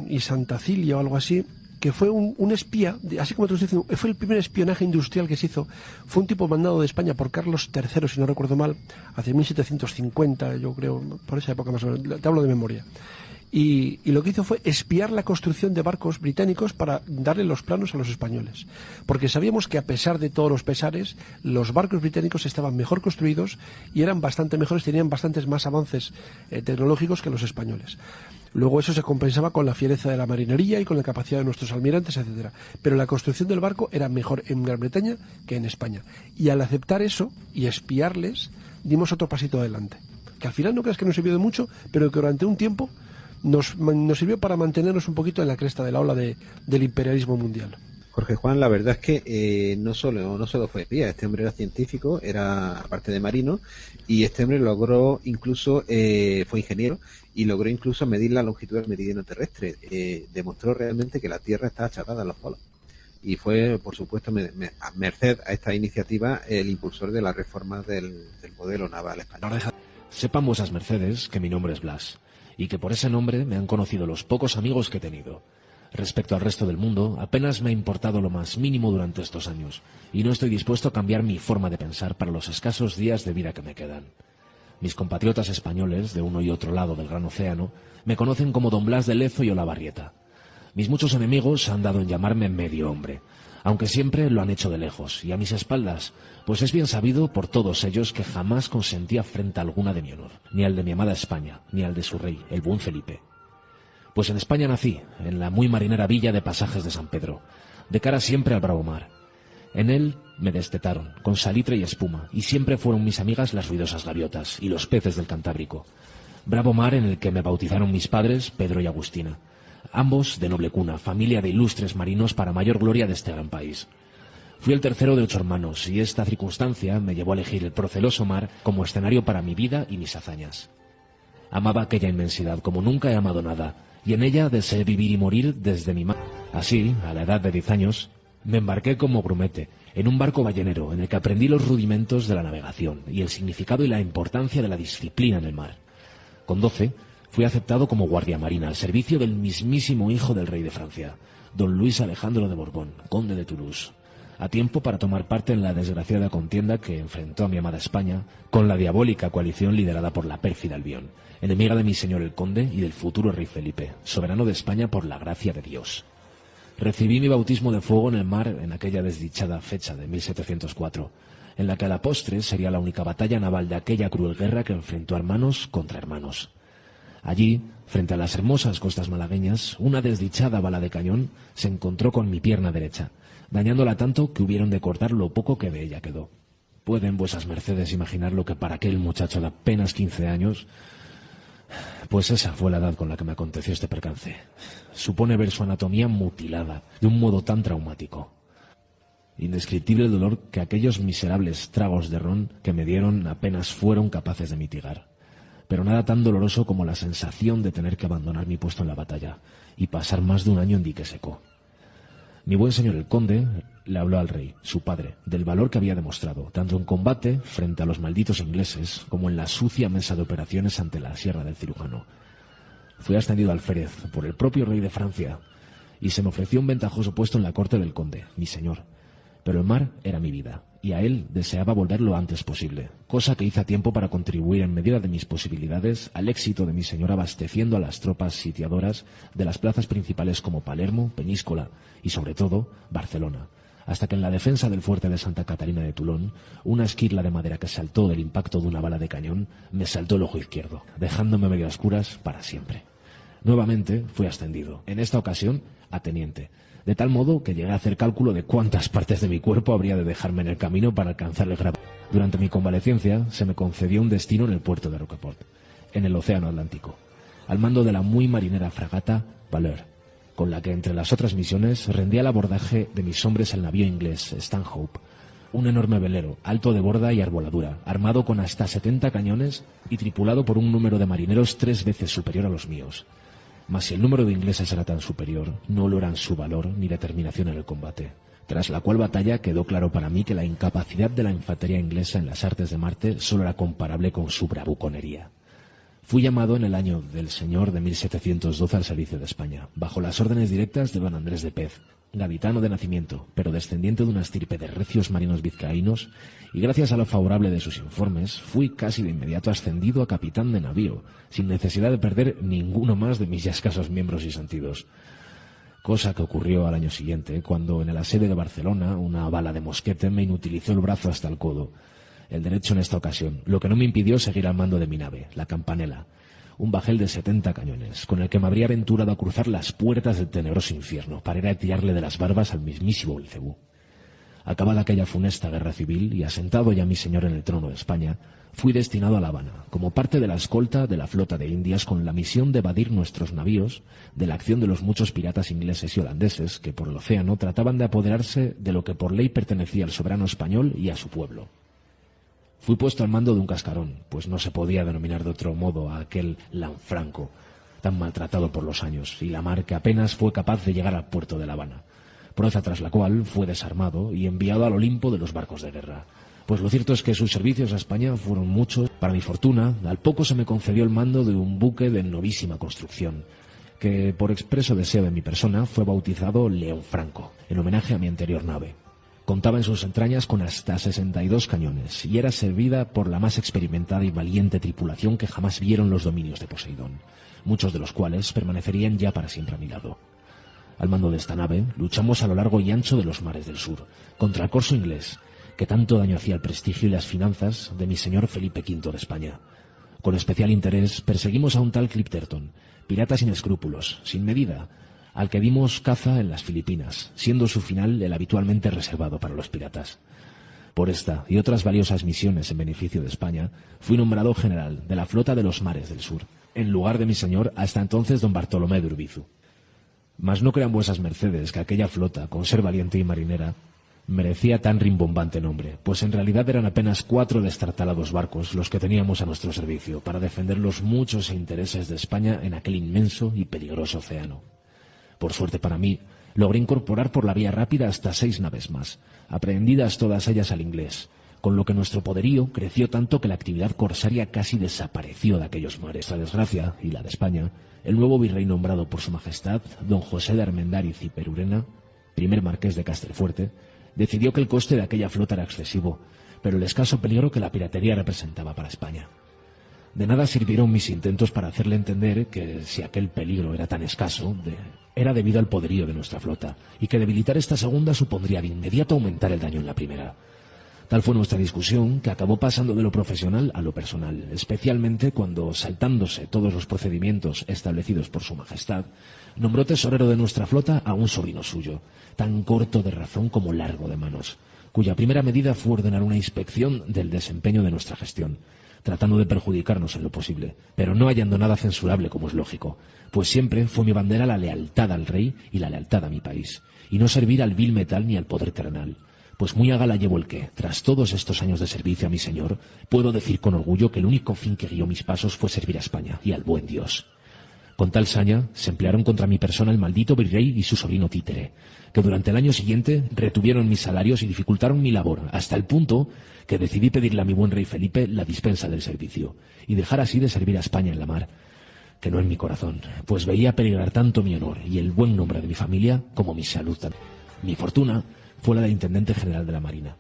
y Santacilia o algo así, que fue un espía, así como te estoy diciendo, fue el primer espionaje industrial que se hizo. Fue un tipo mandado de España por Carlos III, si no recuerdo mal, hacia 1750, yo creo, por esa época más o menos, te hablo de memoria. Y lo que hizo fue espiar la construcción de barcos británicos para darle los planos a los españoles. Porque sabíamos que a pesar de todos los pesares, los barcos británicos estaban mejor construidos y eran bastante mejores, tenían bastantes más avances tecnológicos que los españoles. Luego eso se compensaba con la fiereza de la marinería y con la capacidad de nuestros almirantes, etcétera. Pero la construcción del barco era mejor en Gran Bretaña que en España. Y al aceptar eso y espiarles, dimos otro pasito adelante. Que al final no creas que nos sirvió de mucho, pero que durante un tiempo nos sirvió para mantenernos un poquito en la cresta de la ola del imperialismo mundial. Jorge Juan, la verdad es que no solo fue espía, este hombre era científico, era aparte de marino, y este hombre logró incluso, fue ingeniero, y logró incluso medir la longitud del meridiano terrestre. Demostró realmente que la Tierra está achatada a los polos. Y fue, por supuesto, a merced a esta iniciativa, el impulsor de las reformas del modelo naval español. Sepan vuesas mercedes que mi nombre es Blas, y que por ese nombre me han conocido los pocos amigos que he tenido. Respecto al resto del mundo, apenas me ha importado lo más mínimo durante estos años, y no estoy dispuesto a cambiar mi forma de pensar para los escasos días de vida que me quedan. Mis compatriotas españoles, de uno y otro lado del gran océano, me conocen como Don Blas de Lezo y Olavarrieta. Mis muchos enemigos han dado en llamarme medio hombre, aunque siempre lo han hecho de lejos, y a mis espaldas, pues es bien sabido por todos ellos que jamás consentí afrenta alguna de mi honor, ni al de mi amada España, ni al de su rey, el buen Felipe. Pues en España nací, en la muy marinera villa de Pasajes de San Pedro, de cara siempre al bravo mar. En él me destetaron, con salitre y espuma, y siempre fueron mis amigas las ruidosas gaviotas y los peces del Cantábrico. Bravo mar en el que me bautizaron mis padres, Pedro y Agustina, ambos de noble cuna, familia de ilustres marinos para mayor gloria de este gran país. Fui el tercero de 8 hermanos, y esta circunstancia me llevó a elegir el proceloso mar como escenario para mi vida y mis hazañas. Amaba aquella inmensidad como nunca he amado nada, y en ella deseé vivir y morir desde mi madre. Así, a la edad de 10 años, me embarqué como grumete en un barco ballenero en el que aprendí los rudimentos de la navegación y el significado y la importancia de la disciplina en el mar. Con 12, fui aceptado como guardia marina al servicio del mismísimo hijo del rey de Francia, don Luis Alejandro de Borbón, conde de Toulouse, a tiempo para tomar parte en la desgraciada contienda que enfrentó a mi amada España con la diabólica coalición liderada por la pérfida Albión, enemiga de mi señor el conde y del futuro rey Felipe, soberano de España por la gracia de Dios. Recibí mi bautismo de fuego en el mar en aquella desdichada fecha de 1704, en la que a la postre sería la única batalla naval de aquella cruel guerra que enfrentó hermanos contra hermanos. Allí, frente a las hermosas costas malagueñas, una desdichada bala de cañón se encontró con mi pierna derecha, dañándola tanto que hubieron de cortar lo poco que de ella quedó. Pueden vuesas mercedes imaginar lo que para aquel muchacho de apenas 15 años Pues esa fue la edad con la que me aconteció este percance. Supone ver su anatomía mutilada, de un modo tan traumático. Indescriptible el dolor que aquellos miserables tragos de ron que me dieron apenas fueron capaces de mitigar. Pero nada tan doloroso como la sensación de tener que abandonar mi puesto en la batalla y pasar más de un año en dique seco. Mi buen señor el conde le habló al rey, su padre, del valor que había demostrado, tanto en combate frente a los malditos ingleses, como en la sucia mesa de operaciones ante la Sierra del Cirujano. Fui ascendido al alférez por el propio rey de Francia, y se me ofreció un ventajoso puesto en la corte del conde, mi señor. Pero el mar era mi vida, y a él deseaba volver lo antes posible, cosa que hice a tiempo para contribuir en medida de mis posibilidades al éxito de mi señor abasteciendo a las tropas sitiadoras de las plazas principales como Palermo, Peñíscola y, sobre todo, Barcelona, hasta que en la defensa del fuerte de Santa Catalina de Tulón, una esquirla de madera que saltó del impacto de una bala de cañón me saltó el ojo izquierdo, dejándome medio a oscuras para siempre. Nuevamente fui ascendido, en esta ocasión a teniente, de tal modo que llegué a hacer cálculo de cuántas partes de mi cuerpo habría de dejarme en el camino para alcanzar el grado. Durante mi convalecencia se me concedió un destino en el puerto de Roqueport, en el Océano Atlántico, al mando de la muy marinera fragata Valeur, con la que entre las otras misiones rendía el abordaje de mis hombres el navío inglés Stanhope, un enorme velero, alto de borda y arboladura, armado con hasta 70 cañones y tripulado por un número de marineros 3 veces superior a los míos. Mas si el número de ingleses era tan superior, no lo eran su valor ni determinación en el combate. Tras la cual batalla quedó claro para mí que la incapacidad de la infantería inglesa en las artes de Marte solo era comparable con su bravuconería. Fui llamado en el año del señor de 1712 al servicio de España, bajo las órdenes directas de don Andrés de Pez, gaditano de nacimiento, pero descendiente de una estirpe de recios marinos vizcaínos, y gracias a lo favorable de sus informes, fui casi de inmediato ascendido a capitán de navío, sin necesidad de perder ninguno más de mis ya escasos miembros y sentidos. Cosa que ocurrió al año siguiente, cuando en el asedio de Barcelona una bala de mosquete me inutilizó el brazo hasta el codo, el derecho en esta ocasión, lo que no me impidió seguir al mando de mi nave, la Campanella, un bajel de 70 cañones, con el que me habría aventurado a cruzar las puertas del tenebroso infierno para ir a tirarle de las barbas al mismísimo Belcebú. Acabada aquella funesta guerra civil y asentado ya mi señor en el trono de España, fui destinado a La Habana, como parte de la escolta de la flota de Indias con la misión de evadir nuestros navíos de la acción de los muchos piratas ingleses y holandeses que por el océano trataban de apoderarse de lo que por ley pertenecía al soberano español y a su pueblo. Fui puesto al mando de un cascarón, pues no se podía denominar de otro modo a aquel Lanfranco, tan maltratado por los años, y la mar que apenas fue capaz de llegar al puerto de La Habana, proeza tras la cual fue desarmado y enviado al Olimpo de los barcos de guerra. Pues lo cierto es que sus servicios a España fueron muchos. Para mi fortuna, al poco se me concedió el mando de un buque de novísima construcción, que por expreso deseo de mi persona fue bautizado León Franco, en homenaje a mi anterior nave. Contaba en sus entrañas con hasta 62 cañones y era servida por la más experimentada y valiente tripulación que jamás vieron los dominios de Poseidón, muchos de los cuales permanecerían ya para siempre a mi lado. Al mando de esta nave luchamos a lo largo y ancho de los mares del sur, contra el corso inglés, que tanto daño hacía al prestigio y las finanzas de mi señor Felipe V de España. Con especial interés perseguimos a un tal Clipperton, pirata sin escrúpulos, sin medida, al que dimos caza en las Filipinas, siendo su final el habitualmente reservado para los piratas. Por esta y otras valiosas misiones en beneficio de España, fui nombrado general de la flota de los mares del sur, en lugar de mi señor hasta entonces don Bartolomé de Urbizu. Mas no crean vuesas mercedes que aquella flota, con ser valiente y marinera, merecía tan rimbombante nombre, pues en realidad eran apenas 4 destartalados barcos los que teníamos a nuestro servicio para defender los muchos intereses de España en aquel inmenso y peligroso océano. Por suerte para mí, logré incorporar por la vía rápida hasta 6 naves más, aprehendidas todas ellas al inglés, con lo que nuestro poderío creció tanto que la actividad corsaria casi desapareció de aquellos mares. A desgracia, y la de España, el nuevo virrey nombrado por su majestad, don José de Armendáriz y Perurena, primer marqués de Castelfuerte, decidió que el coste de aquella flota era excesivo, pero el escaso peligro que la piratería representaba para España. De nada sirvieron mis intentos para hacerle entender que si aquel peligro era tan escaso, era debido al poderío de nuestra flota, y que debilitar esta segunda supondría de inmediato aumentar el daño en la primera. Tal fue nuestra discusión que acabó pasando de lo profesional a lo personal, especialmente cuando, saltándose todos los procedimientos establecidos por su majestad, nombró tesorero de nuestra flota a un sobrino suyo, tan corto de razón como largo de manos, cuya primera medida fue ordenar una inspección del desempeño de nuestra gestión, tratando de perjudicarnos en lo posible, pero no hallando nada censurable como es lógico, pues siempre fue mi bandera la lealtad al rey y la lealtad a mi país, y no servir al vil metal ni al poder terrenal. Pues muy a gala llevo el que, tras todos estos años de servicio a mi señor, puedo decir con orgullo que el único fin que guió mis pasos fue servir a España y al buen Dios. Con tal saña se emplearon contra mi persona el maldito virrey y su sobrino títere, que durante el año siguiente retuvieron mis salarios y dificultaron mi labor, hasta el punto que decidí pedirle a mi buen rey Felipe la dispensa del servicio, y dejar así de servir a España en la mar, que no en mi corazón, pues veía peligrar tanto mi honor y el buen nombre de mi familia como mi salud también. Mi fortuna fue la de intendente general de la Marina.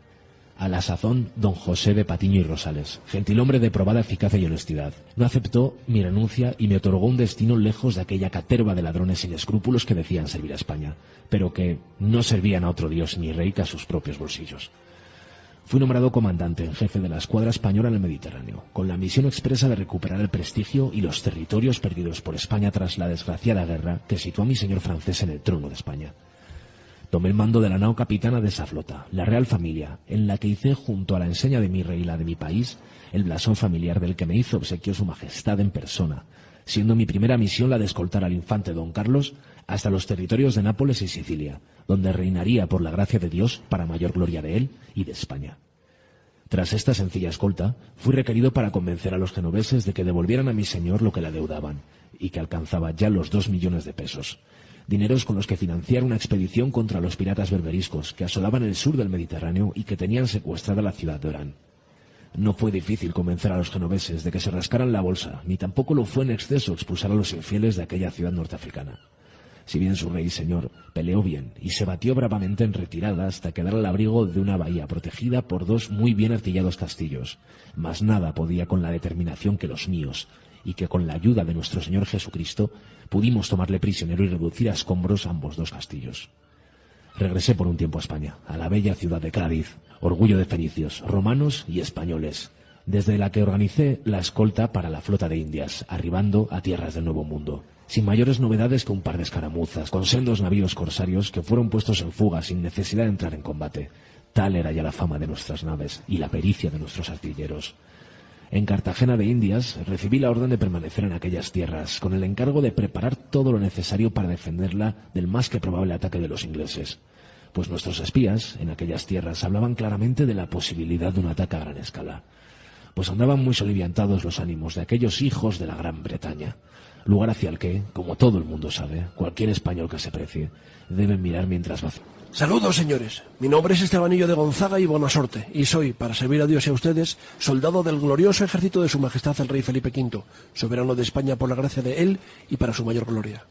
A la sazón, don José de Patiño y Rosales, gentilhombre de probada eficacia y honestidad, no aceptó mi renuncia y me otorgó un destino lejos de aquella caterva de ladrones sin escrúpulos que decían servir a España, pero que no servían a otro dios ni rey que a sus propios bolsillos. Fui nombrado comandante en jefe de la escuadra española en el Mediterráneo, con la misión expresa de recuperar el prestigio y los territorios perdidos por España tras la desgraciada guerra que situó a mi señor francés en el trono de España. Tomé el mando de la nao capitana de esa flota, la Real Familia, en la que hice junto a la enseña de mi rey y la de mi país el blasón familiar del que me hizo obsequio su majestad en persona, siendo mi primera misión la de escoltar al infante don Carlos hasta los territorios de Nápoles y Sicilia, donde reinaría por la gracia de Dios para mayor gloria de él y de España. Tras esta sencilla escolta, fui requerido para convencer a los genoveses de que devolvieran a mi señor lo que le adeudaban, y que alcanzaba ya los 2 millones de pesos. Dineros con los que financiar una expedición contra los piratas berberiscos que asolaban el sur del Mediterráneo y que tenían secuestrada la ciudad de Orán. No fue difícil convencer a los genoveses de que se rascaran la bolsa, ni tampoco lo fue en exceso expulsar a los infieles de aquella ciudad norteafricana. Si bien su rey y señor peleó bien y se batió bravamente en retirada hasta quedar al abrigo de una bahía protegida por 2 muy bien artillados castillos, mas nada podía con la determinación que los míos, y que con la ayuda de nuestro Señor Jesucristo pudimos tomarle prisionero y reducir a escombros ambos 2 castillos. Regresé por un tiempo a España, a la bella ciudad de Cádiz, orgullo de fenicios, romanos y españoles, desde la que organicé la escolta para la flota de Indias, arribando a tierras del Nuevo Mundo, sin mayores novedades que un par de escaramuzas, con sendos navíos corsarios que fueron puestos en fuga sin necesidad de entrar en combate. Tal era ya la fama de nuestras naves y la pericia de nuestros artilleros. En Cartagena de Indias recibí la orden de permanecer en aquellas tierras, con el encargo de preparar todo lo necesario para defenderla del más que probable ataque de los ingleses, pues nuestros espías en aquellas tierras hablaban claramente de la posibilidad de un ataque a gran escala, pues andaban muy soliviantados los ánimos de aquellos hijos de la Gran Bretaña, lugar hacia el que, como todo el mundo sabe, cualquier español que se precie debe mirar mientras va. Saludos, señores. Mi nombre es Estebanillo de Gonzaga y Bonasorte, y soy, para servir a Dios y a ustedes, soldado del glorioso ejército de su majestad el rey Felipe V, soberano de España por la gracia de él y para su mayor gloria.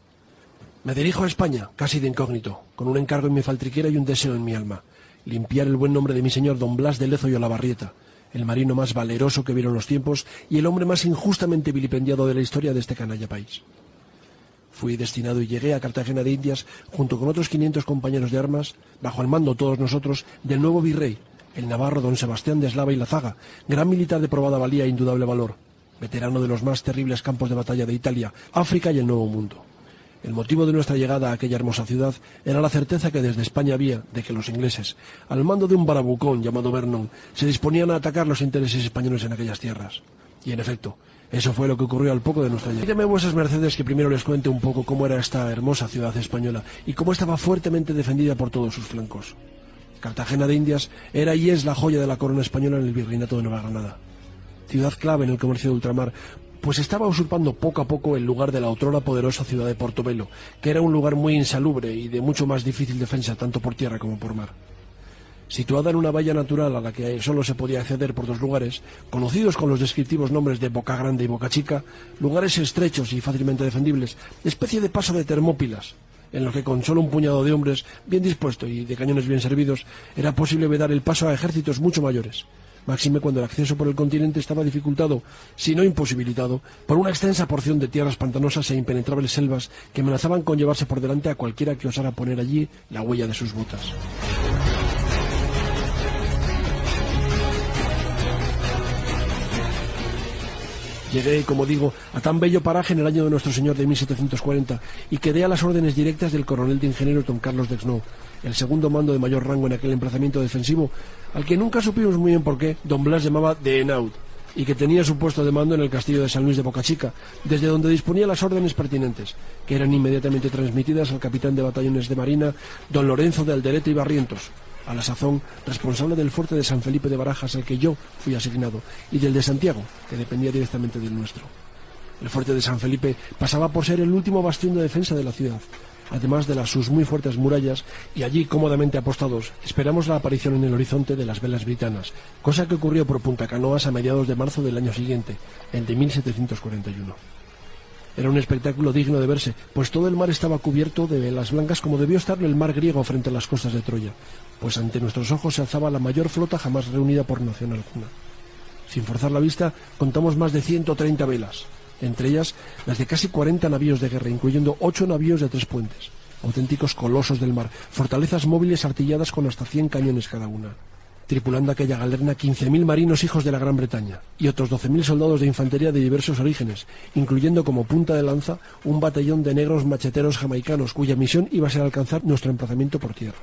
Me dirijo a España, casi de incógnito, con un encargo en mi faltriquera y un deseo en mi alma: limpiar el buen nombre de mi señor don Blas de Lezo y Olavarrieta, el marino más valeroso que vieron los tiempos y el hombre más injustamente vilipendiado de la historia de este canalla país. Fui destinado y llegué a Cartagena de Indias junto con otros 500 compañeros de armas, bajo el mando todos nosotros del nuevo virrey, el navarro don Sebastián de Eslava y Lazaga, gran militar de probada valía e indudable valor, veterano de los más terribles campos de batalla de Italia, África y el Nuevo Mundo. El motivo de nuestra llegada a aquella hermosa ciudad era la certeza que desde España había de que los ingleses, al mando de un barabucón llamado Vernon, se disponían a atacar los intereses españoles en aquellas tierras. Y en efecto, eso fue lo que ocurrió al poco de nuestra llegada. Pídeme vuestras mercedes que primero les cuente un poco cómo era esta hermosa ciudad española y cómo estaba fuertemente defendida por todos sus flancos. Cartagena de Indias era y es la joya de la corona española en el Virreinato de Nueva Granada. Ciudad clave en el comercio de ultramar, pues estaba usurpando poco a poco el lugar de la otrora poderosa ciudad de Portobelo, que era un lugar muy insalubre y de mucho más difícil defensa tanto por tierra como por mar. Situada en una bahía natural a la que solo se podía acceder por 2 lugares, conocidos con los descriptivos nombres de Boca Grande y Boca Chica, lugares estrechos y fácilmente defendibles, especie de paso de Termópilas, en los que con solo un puñado de hombres bien dispuestos y de cañones bien servidos era posible vedar el paso a ejércitos mucho mayores, máxime cuando el acceso por el continente estaba dificultado, si no imposibilitado, por una extensa porción de tierras pantanosas e impenetrables selvas que amenazaban con llevarse por delante a cualquiera que osara poner allí la huella de sus botas. Llegué, como digo, a tan bello paraje en el año de nuestro Señor de 1740 y quedé a las órdenes directas del coronel de ingenieros don Carlos de Exnou, el segundo mando de mayor rango en aquel emplazamiento defensivo, al que nunca supimos muy bien por qué don Blas llamaba de Enaud, y que tenía su puesto de mando en el castillo de San Luis de Bocachica, desde donde disponía las órdenes pertinentes, que eran inmediatamente transmitidas al capitán de batallones de marina, don Lorenzo de Alderete y Barrientos, a la sazón responsable del fuerte de San Felipe de Barajas al que yo fui asignado, y del de Santiago, que dependía directamente del nuestro. El fuerte de San Felipe pasaba por ser el último bastión de defensa de la ciudad, además de sus muy fuertes murallas, y allí, cómodamente apostados, esperamos la aparición en el horizonte de las velas britanas, cosa que ocurrió por Punta Canoas a mediados de marzo del año siguiente, el de 1741. Era un espectáculo digno de verse, pues todo el mar estaba cubierto de velas blancas como debió estarlo el mar griego frente a las costas de Troya, pues ante nuestros ojos se alzaba la mayor flota jamás reunida por nación alguna. Sin forzar la vista, contamos más de 130 velas, entre ellas las de casi 40 navíos de guerra, incluyendo 8 navíos de 3 puentes, auténticos colosos del mar, fortalezas móviles artilladas con hasta 100 cañones cada una. Tripulando aquella galerna 15.000 marinos hijos de la Gran Bretaña y otros 12.000 soldados de infantería de diversos orígenes, incluyendo como punta de lanza un batallón de negros macheteros jamaicanos cuya misión iba a ser alcanzar nuestro emplazamiento por tierra.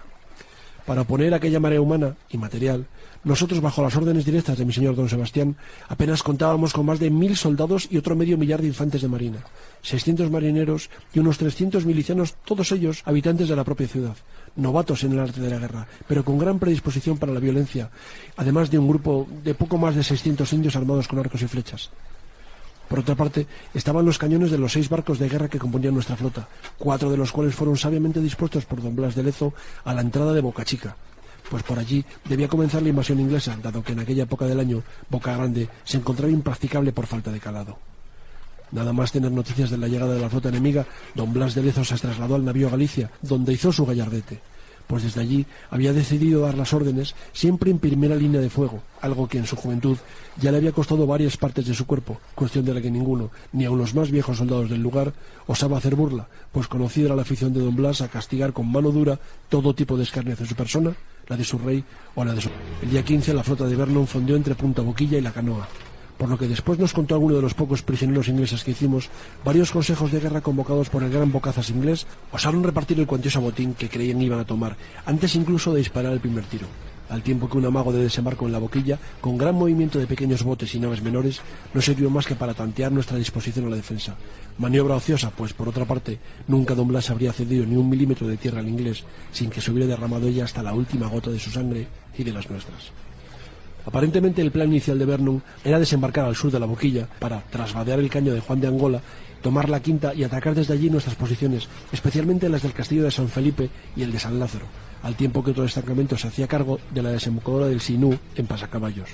Para oponer aquella marea humana y material, nosotros, bajo las órdenes directas de mi señor don Sebastián, apenas contábamos con más de 1.000 soldados y otro medio millar de infantes de marina, 600 marineros y unos 300 milicianos, todos ellos habitantes de la propia ciudad, novatos en el arte de la guerra, pero con gran predisposición para la violencia, además de un grupo de poco más de 600 indios armados con arcos y flechas. Por otra parte, estaban los cañones de los 6 barcos de guerra que componían nuestra flota, 4 de los cuales fueron sabiamente dispuestos por don Blas de Lezo a la entrada de Bocachica, pues por allí debía comenzar la invasión inglesa, dado que en aquella época del año Boca Grande se encontraba impracticable por falta de calado. Nada más tener noticias de la llegada de la flota enemiga, don Blas de Lezo se trasladó al navío Galicia, donde hizo su gallardete, pues desde allí había decidido dar las órdenes siempre en primera línea de fuego, algo que en su juventud ya le había costado varias partes de su cuerpo, cuestión de la que ninguno, ni aun los más viejos soldados del lugar, osaba hacer burla, pues conocida era la afición de don Blas a castigar con mano dura todo tipo de escarnio hacia su persona, la de su rey o la de su... El día 15 la flota de Vernon fondeó entre Punta Boquilla y la Canoa, por lo que después nos contó alguno de los pocos prisioneros ingleses que hicimos, varios consejos de guerra convocados por el gran bocazas inglés osaron repartir el cuantioso botín que creían iban a tomar, antes incluso de disparar el primer tiro, al tiempo que un amago de desembarco en la boquilla, con gran movimiento de pequeños botes y naves menores, no sirvió más que para tantear nuestra disposición a la defensa. Maniobra ociosa, pues por otra parte, nunca don Blas habría cedido ni un milímetro de tierra al inglés, sin que se hubiera derramado ella hasta la última gota de su sangre y de las nuestras. Aparentemente el plan inicial de Vernon era desembarcar al sur de la boquilla para, tras vadear el caño de Juan de Angola, tomar la Quinta y atacar desde allí nuestras posiciones, especialmente las del castillo de San Felipe y el de San Lázaro, al tiempo que otro destacamento se hacía cargo de la desembocadura del Sinú en Pasacaballos.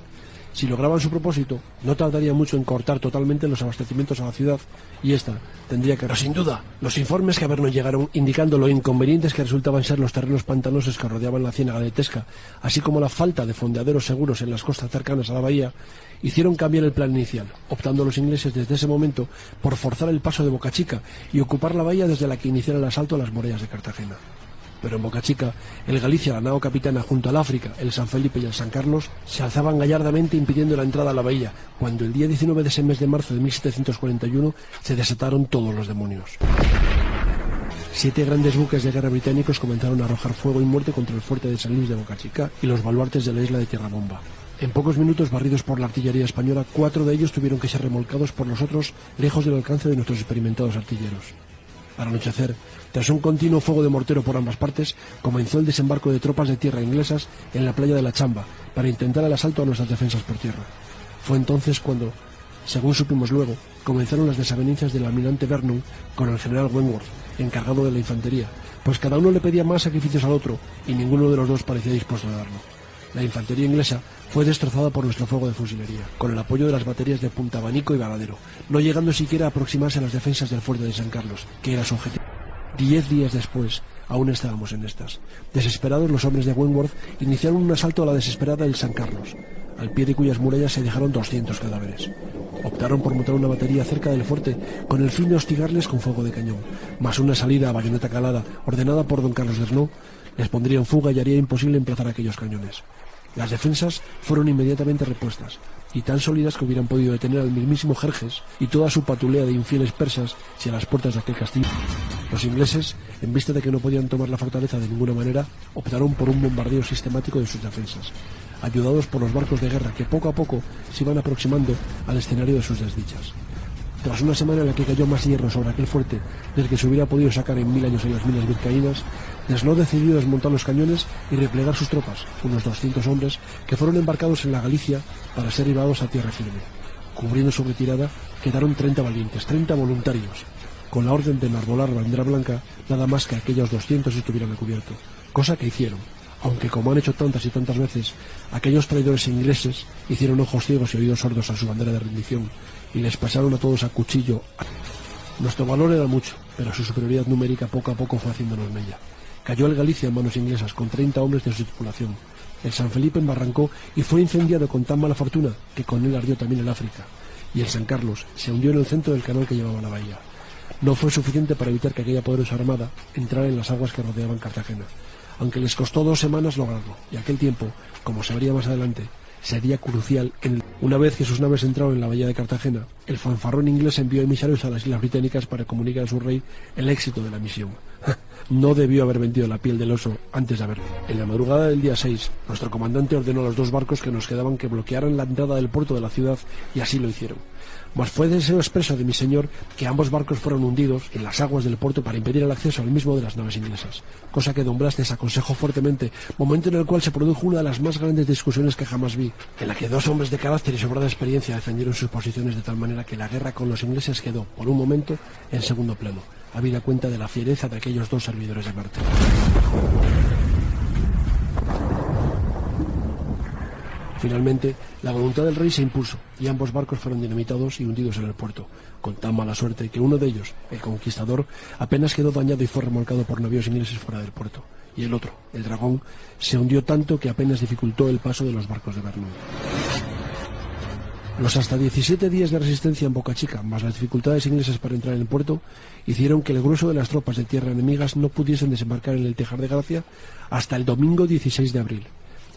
Si lograban su propósito, no tardaría mucho en cortar totalmente los abastecimientos a la ciudad, y ésta tendría que... Pero sin duda, los informes que a Vernon llegaron indicando lo inconvenientes que resultaban ser los terrenos pantanosos que rodeaban la ciénaga de Tesca, así como la falta de fondeaderos seguros en las costas cercanas a la bahía, hicieron cambiar el plan inicial, optando los ingleses desde ese momento por forzar el paso de Bocachica y ocupar la bahía desde la que iniciara el asalto a las murallas de Cartagena. Pero en Bocachica, el Galicia, la nao capitana, junto al África, el San Felipe y el San Carlos, se alzaban gallardamente impidiendo la entrada a la bahía, cuando el día 19 de ese mes de marzo de 1741 se desataron todos los demonios. 7 grandes buques de guerra británicos comenzaron a arrojar fuego y muerte contra el fuerte de San Luis de Bocachica y los baluartes de la isla de Tierrabomba. En pocos minutos, barridos por la artillería española, 4 de ellos tuvieron que ser remolcados por los otros, lejos del alcance de nuestros experimentados artilleros. Al anochecer, tras un continuo fuego de mortero por ambas partes, comenzó el desembarco de tropas de tierra inglesas en la playa de la Chamba para intentar el asalto a nuestras defensas por tierra. Fue entonces cuando, según supimos luego, comenzaron las desavenencias del almirante Vernon con el general Wentworth, encargado de la infantería, pues cada uno le pedía más sacrificios al otro y ninguno de los dos parecía dispuesto a darlo. La infantería inglesa fue destrozada por nuestro fuego de fusilería, con el apoyo de las baterías de Punta Abanico y Varadero, no llegando siquiera a aproximarse a las defensas del fuerte de San Carlos, que era su objetivo. 10 días después, aún estábamos en estas. Desesperados, los hombres de Wentworth iniciaron un asalto a la desesperada del San Carlos, al pie de cuyas murallas se dejaron 200 cadáveres. Optaron por montar una batería cerca del fuerte con el fin de hostigarles con fuego de cañón, más una salida a bayoneta calada ordenada por don Carlos de Ernaud les pondría en fuga y haría imposible emplazar aquellos cañones. Las defensas fueron inmediatamente repuestas, y tan sólidas que hubieran podido detener al mismísimo Jerjes y toda su patulea de infieles persas si a las puertas de aquel castillo. Los ingleses, en vista de que no podían tomar la fortaleza de ninguna manera, optaron por un bombardeo sistemático de sus defensas, ayudados por los barcos de guerra que poco a poco se iban aproximando al escenario de sus desdichas. Tras una semana en la que cayó más hierro sobre aquel fuerte del que se hubiera podido sacar en 1000 años en las minas vizcaínas, Desno decidió desmontar los cañones y replegar sus tropas, unos 200 hombres, que fueron embarcados en la Galicia para ser llevados a tierra firme. Cubriendo su retirada quedaron 30 valientes, 30 voluntarios, con la orden de enarbolar bandera blanca, nada más que aquellos 200 estuvieran a cubierto, cosa que hicieron, aunque como han hecho tantas y tantas veces, aquellos traidores ingleses hicieron ojos ciegos y oídos sordos a su bandera de rendición y les pasaron a todos a cuchillo. Nuestro valor era mucho, pero su superioridad numérica poco a poco fue haciéndonos mella. Cayó el Galicia en manos inglesas con 30 hombres de su tripulación. El San Felipe embarrancó y fue incendiado con tan mala fortuna que con él ardió también el África. Y el San Carlos se hundió en el centro del canal que llevaba a la bahía. No fue suficiente para evitar que aquella poderosa armada entrara en las aguas que rodeaban Cartagena, aunque les costó 2 semanas lograrlo, y aquel tiempo, como se vería más adelante, sería crucial. Una vez que sus naves entraron en la bahía de Cartagena, el fanfarrón inglés envió emisarios a las islas británicas para comunicar a su rey el éxito de la misión. No debió haber vendido la piel del oso antes de haberlo. En la madrugada del día 6, nuestro comandante ordenó a los 2 barcos que nos quedaban que bloquearan la entrada del puerto de la ciudad, y así lo hicieron. Mas fue deseo expreso de mi señor que ambos barcos fueron hundidos en las aguas del puerto para impedir el acceso al mismo de las naves inglesas, cosa que don Blas desaconsejó fuertemente, momento en el cual se produjo una de las más grandes discusiones que jamás vi, en la que 2 hombres de carácter y sobrada experiencia defendieron sus posiciones de tal manera que la guerra con los ingleses quedó, por un momento, en segundo plano, habida cuenta de la fiereza de aquellos 2 servidores de Marte. Finalmente, la voluntad del rey se impuso y ambos barcos fueron dinamitados y hundidos en el puerto, con tan mala suerte que uno de ellos, el Conquistador, apenas quedó dañado y fue remolcado por navíos ingleses fuera del puerto, y el otro, el Dragón, se hundió tanto que apenas dificultó el paso de los barcos de Vernon. Los hasta 17 días de resistencia en Boca Chica, más las dificultades inglesas para entrar en el puerto, hicieron que el grueso de las tropas de tierra enemigas no pudiesen desembarcar en el Tejar de Gracia hasta el domingo 16 de abril.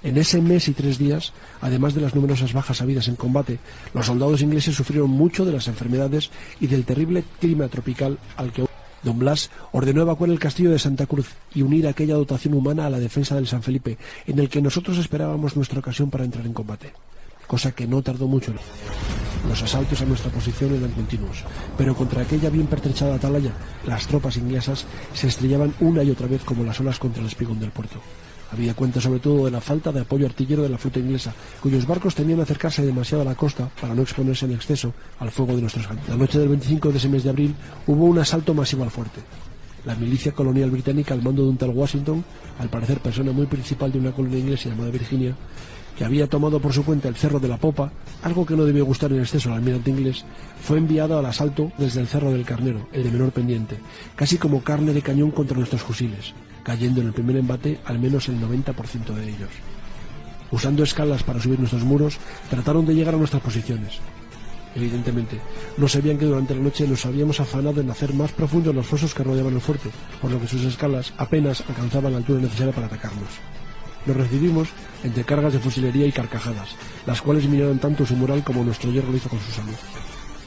En ese mes y 3 días, además de las numerosas bajas habidas en combate, los soldados ingleses sufrieron mucho de las enfermedades y del terrible clima tropical al que don Blas ordenó evacuar el castillo de Santa Cruz y unir aquella dotación humana a la defensa del San Felipe, en el que nosotros esperábamos nuestra ocasión para entrar en combate, cosa que no tardó mucho. Los asaltos a nuestra posición eran continuos, pero contra aquella bien pertrechada atalaya, las tropas inglesas se estrellaban una y otra vez como las olas contra el espigón del puerto. Había cuenta sobre todo de la falta de apoyo artillero de la flota inglesa, cuyos barcos temían acercarse demasiado a la costa para no exponerse en exceso al fuego de nuestros cañones. La noche del 25 de ese mes de abril hubo un asalto masivo al fuerte. La milicia colonial británica, al mando de un tal Washington, al parecer persona muy principal de una colonia inglesa llamada Virginia, que había tomado por su cuenta el Cerro de la Popa, algo que no debió gustar en exceso al almirante inglés, fue enviado al asalto desde el Cerro del Carnero, el de menor pendiente, casi como carne de cañón contra nuestros fusiles, cayendo en el primer embate al menos el 90% de ellos. Usando escalas para subir nuestros muros, trataron de llegar a nuestras posiciones. Evidentemente, no sabían que durante la noche nos habíamos afanado en hacer más profundos los fosos que rodeaban el fuerte, por lo que sus escalas apenas alcanzaban la altura necesaria para atacarnos. Nos recibimos entre cargas de fusilería y carcajadas, las cuales minaron tanto su moral como nuestro hierro lo hizo con su salud.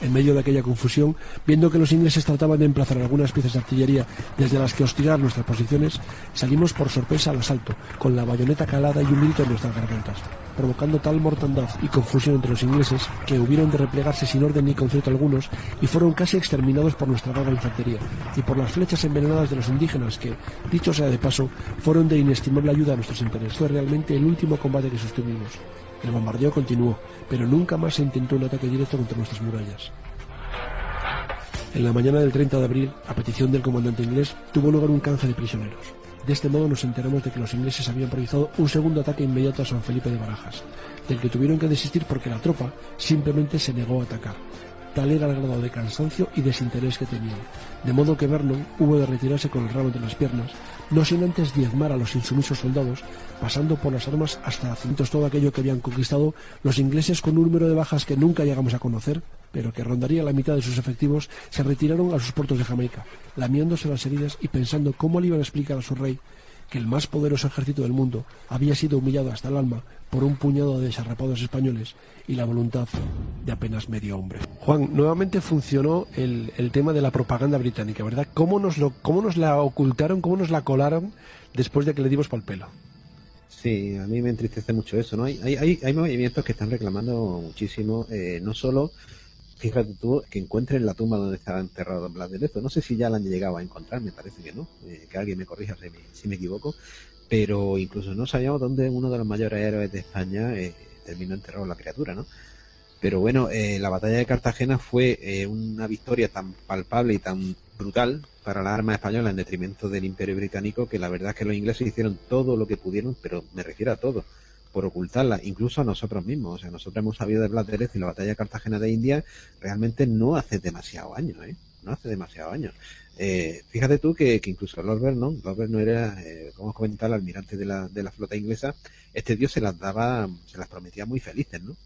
En medio de aquella confusión, viendo que los ingleses trataban de emplazar algunas piezas de artillería desde las que hostigar nuestras posiciones, salimos por sorpresa al asalto, con la bayoneta calada y un grito en nuestras gargantas, provocando tal mortandad y confusión entre los ingleses que hubieron de replegarse sin orden ni concierto algunos y fueron casi exterminados por nuestra vaga infantería y por las flechas envenenadas de los indígenas que, dicho sea de paso, fueron de inestimable ayuda a nuestros intereses. Fue realmente el último combate que sostuvimos. El bombardeo continuó, pero nunca más se intentó un ataque directo contra nuestras murallas. En la mañana del 30 de abril, a petición del comandante inglés, tuvo lugar un canje de prisioneros. De este modo nos enteramos de que los ingleses habían realizado un segundo ataque inmediato a San Felipe de Barajas, del que tuvieron que desistir porque la tropa simplemente se negó a atacar. Tal era el grado de cansancio y desinterés que tenían, de modo que Vernon hubo de retirarse con el rabo entre las piernas, no sin antes diezmar a los insumisos soldados, pasando por las armas hasta cientos todo aquello que habían conquistado los ingleses con un número de bajas que nunca llegamos a conocer, pero que rondaría la mitad de sus efectivos. Se retiraron a sus puertos de Jamaica, lamiéndose las heridas y pensando cómo le iban a explicar a su rey que el más poderoso ejército del mundo había sido humillado hasta el alma por un puñado de desarrapados españoles y la voluntad de apenas medio hombre. Juan, nuevamente funcionó el tema de la propaganda británica, ¿verdad? ¿Cómo nos la ocultaron, cómo nos la colaron después de que le dimos pa'l pelo? Sí, a mí me entristece mucho eso, ¿no? Hay movimientos que están reclamando muchísimo, no solo, fíjate tú, que encuentren la tumba donde estaba enterrado Don Blas de Lezo. No sé si ya la han llegado a encontrar, me parece que no, que alguien me corrija si me equivoco, pero incluso no sabíamos dónde uno de los mayores héroes de España terminó enterrado la criatura, ¿no? Pero bueno, la batalla de Cartagena fue una victoria tan palpable y tan brutal para las armas españolas en detrimento del Imperio Británico, que la verdad es que los ingleses hicieron todo lo que pudieron, pero me refiero a todo, por ocultarla, incluso a nosotros mismos. O sea, nosotros hemos sabido de Blas de Lezo y la batalla de Cartagena de India realmente no hace demasiados años, no hace demasiados años. Fíjate tú que incluso Lord Vernon era, como os comentaba, el almirante de la flota inglesa. Este tío se las prometía muy felices, ¿no?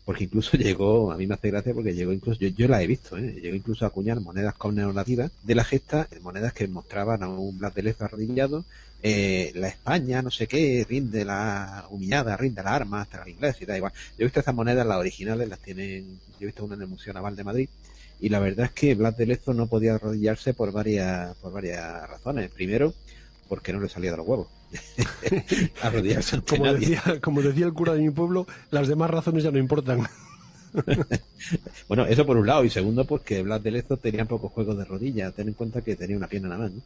Porque incluso llegó, a mí me hace gracia porque llegó incluso, yo la he visto, llegó incluso a acuñar monedas conmemorativas de la gesta, monedas que mostraban a un Blas de Lezo arrodillado, la España, no sé qué, rinde la arma hasta el inglés y da igual. Yo he visto estas monedas, las originales, las tienen, yo he visto una en el Museo Naval de Madrid, y la verdad es que Blas de Lezo no podía arrodillarse por varias razones. Primero, porque no le salía de los huevos. Arrodillarse como decía el cura de mi pueblo, las demás razones ya no importan. Bueno, eso por un lado, y segundo, porque Blas de Lezo tenía pocos juegos de rodillas. Ten en cuenta que tenía una pierna nada más, ¿no?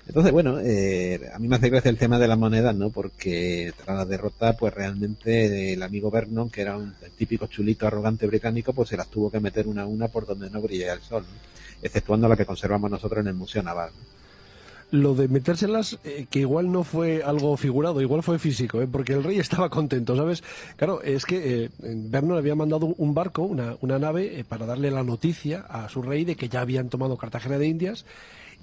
Entonces, bueno, a mí me hace gracia el tema de las monedas, ¿no? Porque tras la derrota, pues realmente el amigo Vernon, que era el típico chulito arrogante británico, pues se las tuvo que meter una a una por donde no brilla el sol, ¿no? Exceptuando la que conservamos nosotros en el Museo Naval, ¿no? Lo de metérselas, que igual no fue algo figurado, igual fue físico, porque el rey estaba contento, ¿sabes? Claro, es que Vernon había mandado un barco, una nave, para darle la noticia a su rey de que ya habían tomado Cartagena de Indias,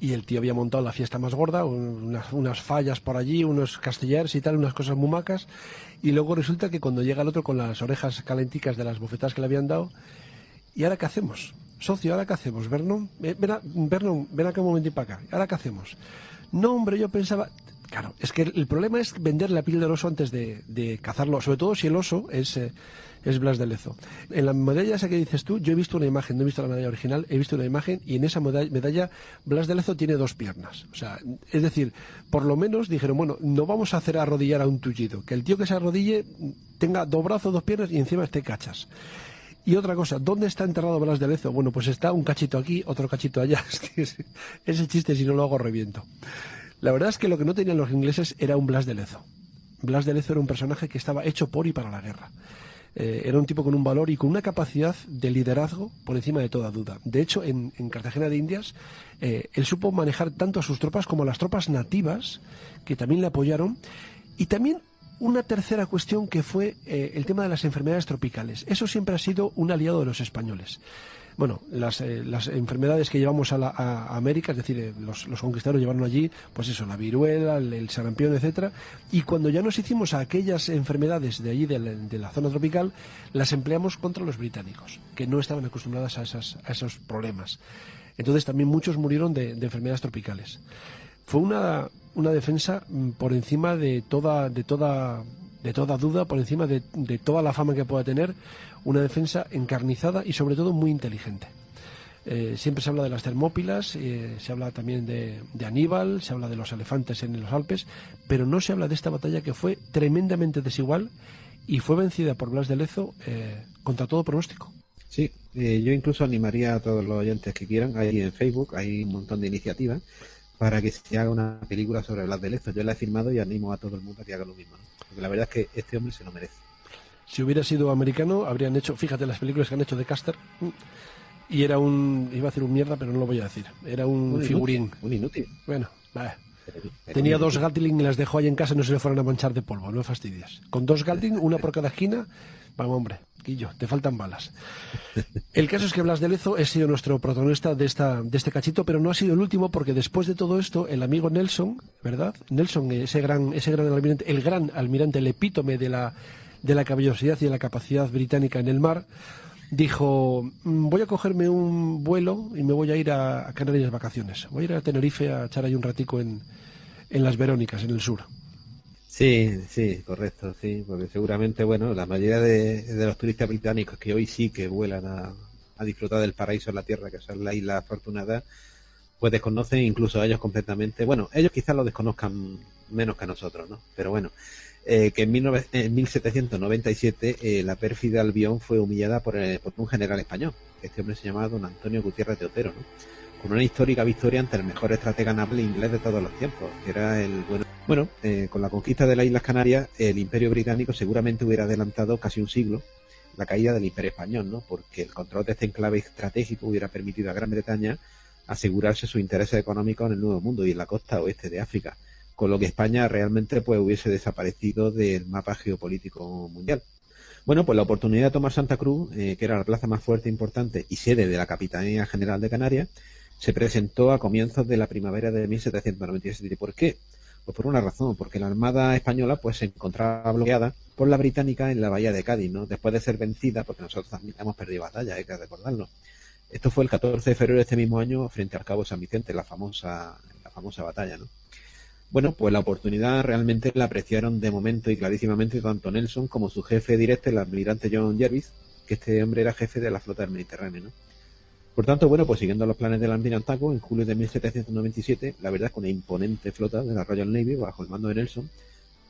y el tío había montado la fiesta más gorda, unas fallas por allí, unos castillers y tal, unas cosas muy macas, y luego resulta que cuando llega el otro con las orejas calenticas de las bofetadas que le habían dado, ¿y ahora qué hacemos? Socio, ¿ahora qué hacemos? Vernon, Vernon, ven acá un momentito para acá. ¿Ahora qué hacemos? No, hombre, yo pensaba... Claro, es que el problema es vender la piel del oso antes de cazarlo, sobre todo si el oso es Blas de Lezo. En la medalla esa que dices tú, yo he visto una imagen, no he visto la medalla original, he visto una imagen y en esa medalla Blas de Lezo tiene 2 piernas. O sea, es decir, por lo menos dijeron, bueno, no vamos a hacer arrodillar a un tullido, que el tío que se arrodille tenga 2 brazos, 2 piernas y encima esté cachas. Y otra cosa, ¿dónde está enterrado Blas de Lezo? Bueno, pues está un cachito aquí, otro cachito allá. Ese chiste, si no lo hago, reviento. La verdad es que lo que no tenían los ingleses era un Blas de Lezo. Blas de Lezo era un personaje que estaba hecho por y para la guerra. Era un tipo con un valor y con una capacidad de liderazgo por encima de toda duda. De hecho, en Cartagena de Indias, él supo manejar tanto a sus tropas como a las tropas nativas, que también le apoyaron, y también una tercera cuestión que fue el tema de las enfermedades tropicales. Eso siempre ha sido un aliado de los españoles. Bueno, las enfermedades que llevamos a América, es decir, los conquistadores llevaron allí, pues eso, la viruela, el sarampión, etcétera, y cuando ya nos hicimos a aquellas enfermedades de allí, de la zona tropical, las empleamos contra los británicos, que no estaban acostumbrados a esos problemas. Entonces también muchos murieron de enfermedades tropicales. Fue una defensa por encima de toda duda, por encima de toda la fama que pueda tener, una defensa encarnizada y sobre todo muy inteligente. Siempre se habla de las Termópilas, se habla también de Aníbal, se habla de los elefantes en los Alpes, pero no se habla de esta batalla que fue tremendamente desigual y fue vencida por Blas de Lezo contra todo pronóstico. Sí, yo incluso animaría a todos los oyentes que quieran, ahí en Facebook hay un montón de iniciativas para que se haga una película sobre Blas de Lezo. Yo la he firmado y animo a todo el mundo a que haga lo mismo, ¿no? Porque la verdad es que este hombre se lo merece. Si hubiera sido americano, habrían hecho, fíjate las películas que han hecho de Custer, y era iba a decir un mierda, pero no lo voy a decir, era un figurín. Un inútil. Bueno, vaya. Tenía 2 Gatling y las dejó ahí en casa y no se le fueran a manchar de polvo, no fastidies. Con 2 Gatling, una por cada esquina, vamos, hombre, Quillo, te faltan balas. El caso es que Blas de Lezo ha sido nuestro protagonista de este cachito, pero no ha sido el último, porque después de todo esto, el amigo Nelson, ¿verdad? Nelson, ese gran almirante, el gran almirante, el epítome de la caballerosidad y de la capacidad británica en el mar, dijo, voy a cogerme un vuelo y me voy a ir a Canarias de vacaciones. Voy a ir a Tenerife a echar ahí un ratico en en las Verónicas, en el sur. Sí, sí, correcto, sí, porque seguramente, bueno, la mayoría de los turistas británicos que hoy sí que vuelan a disfrutar del paraíso en la tierra, que son las Islas Afortunadas, pues desconocen incluso a ellos completamente. Bueno, ellos quizás lo desconozcan menos que a nosotros, ¿no? Pero bueno, que en 1797 la pérfida Albión fue humillada por un general español. Este hombre se llamaba don Antonio Gutiérrez de Otero, ¿no? Con una histórica victoria ante el mejor estratega naval inglés de todos los tiempos, que era el bueno. Bueno, con la conquista de las Islas Canarias, el Imperio Británico seguramente hubiera adelantado casi un siglo la caída del Imperio Español, ¿no? Porque el control de este enclave estratégico hubiera permitido a Gran Bretaña asegurarse sus intereses económicos en el Nuevo Mundo y en la costa oeste de África, con lo que España realmente pues hubiese desaparecido del mapa geopolítico mundial. Bueno, pues la oportunidad de tomar Santa Cruz, que era la plaza más fuerte e importante y sede de la Capitanía General de Canarias, se presentó a comienzos de la primavera de 1797. ¿Por qué? Pues por una razón, porque la Armada española pues se encontraba bloqueada por la británica en la bahía de Cádiz, ¿no? Después de ser vencida, porque nosotros también hemos perdido batalla, hay que recordarlo. Esto fue el 14 de febrero de este mismo año frente al Cabo San Vicente, la famosa batalla, ¿no? Bueno, pues la oportunidad realmente la apreciaron de momento y clarísimamente tanto Nelson como su jefe directo, el almirante John Jervis, que este hombre era jefe de la flota del Mediterráneo, ¿no? Por tanto, bueno, pues siguiendo los planes del almirantazgo, en julio de 1797, la verdad es que una imponente flota de la Royal Navy, bajo el mando de Nelson,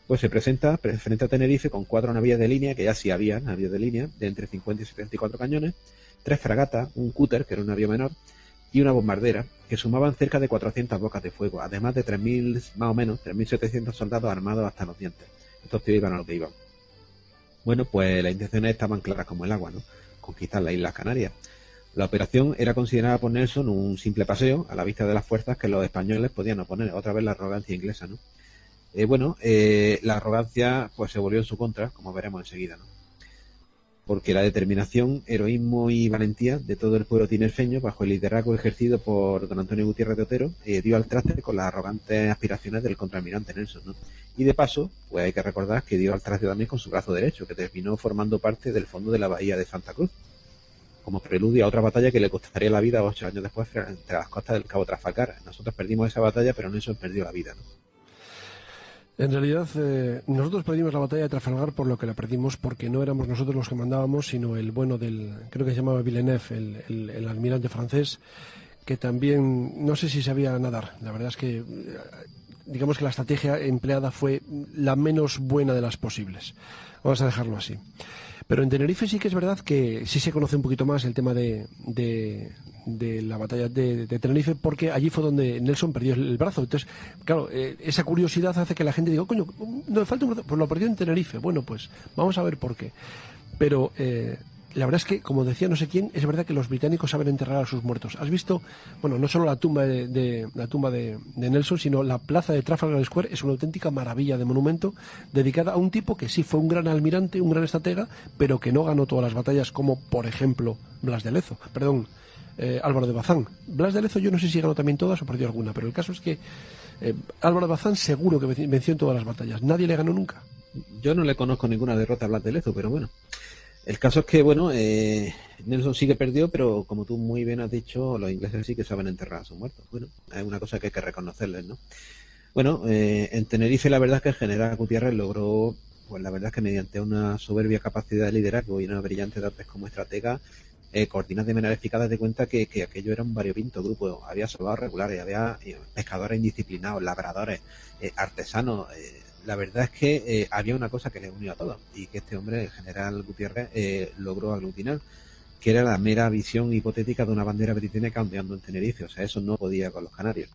pues se presenta frente a Tenerife con 4 navíos de línea, que ya sí había navíos de línea, de entre 50 y 74 cañones, 3 fragatas, un cúter, que era un navío menor, y una bombardera, que sumaban cerca de 400 bocas de fuego, además de 3.000, más o menos, 3.700 soldados armados hasta los dientes. Estos tíos iban a lo que iban. Bueno, pues las intenciones estaban claras como el agua, ¿no? Conquistar las Islas Canarias. La operación era considerada por Nelson un simple paseo a la vista de las fuerzas que los españoles podían oponer. Otra vez la arrogancia inglesa, ¿no? La arrogancia pues se volvió en su contra, como veremos enseguida, ¿no? Porque la determinación, heroísmo y valentía de todo el pueblo tinerfeño, bajo el liderazgo ejercido por don Antonio Gutiérrez de Otero, dio al traste con las arrogantes aspiraciones del contraalmirante Nelson, ¿no? Y de paso, pues hay que recordar que dio al traste también con su brazo derecho, que terminó formando parte del fondo de la bahía de Santa Cruz, como preludio a otra batalla que le costaría la vida 8 años después entre las costas del Cabo Trafalgar. Nosotros perdimos esa batalla, pero Nelson perdió la vida, ¿no? En realidad, nosotros perdimos la batalla de Trafalgar por lo que la perdimos, porque no éramos nosotros los que mandábamos, sino el bueno creo que se llamaba Villeneuve, el almirante francés, que también, no sé si sabía nadar. La verdad es que, digamos que la estrategia empleada fue la menos buena de las posibles. Vamos a dejarlo así. Pero en Tenerife sí que es verdad que sí se conoce un poquito más el tema de la batalla de Tenerife, porque allí fue donde Nelson perdió el brazo. Entonces, claro, esa curiosidad hace que la gente diga, coño, no me falta un brazo, pues lo perdió en Tenerife. Bueno, pues vamos a ver por qué. Pero la verdad es que, como decía no sé quién, es verdad que los británicos saben enterrar a sus muertos. ¿Has visto? Bueno, no solo la tumba de Nelson, sino la plaza de Trafalgar Square es una auténtica maravilla de monumento dedicada a un tipo que sí fue un gran almirante, un gran estratega, pero que no ganó todas las batallas, como por ejemplo Blas de Lezo. Perdón, Álvaro de Bazán. Blas de Lezo yo no sé si ganó también todas o perdió alguna, pero el caso es que Álvaro de Bazán seguro que venció en todas las batallas. Nadie le ganó nunca. Yo no le conozco ninguna derrota a Blas de Lezo, pero bueno. El caso es que, bueno, Nelson sí que perdió, pero como tú muy bien has dicho, los ingleses sí que saben enterrar a sus muertos. Bueno, es una cosa que hay que reconocerles, ¿no? Bueno, en Tenerife la verdad es que el general Gutiérrez logró, pues la verdad es que mediante una soberbia capacidad de liderazgo y una brillante dotes como estratega, coordinar de manera eficaz, date cuenta que aquello era un variopinto grupo. Había soldados regulares, había pescadores indisciplinados, labradores, artesanos. La verdad es que había una cosa que les unió a todos y que este hombre, el general Gutiérrez, logró aglutinar, que era la mera visión hipotética de una bandera británica ondeando en Tenerife. O sea, eso no podía con los canarios.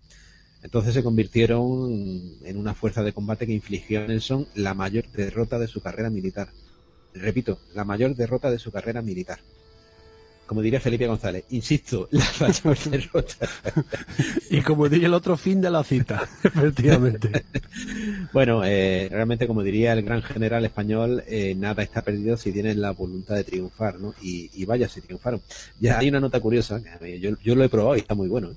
Entonces se convirtieron en una fuerza de combate que infligió a Nelson la mayor derrota de su carrera militar. Repito, la mayor derrota de su carrera militar. Como diría Felipe González, insisto, la mayor derrota. Y como diría el otro, fin de la cita, efectivamente. Bueno, realmente, como diría el gran general español, nada está perdido si tienen la voluntad de triunfar, ¿no? Y vaya, si triunfaron. Ya hay una nota curiosa, que yo lo he probado y está muy bueno.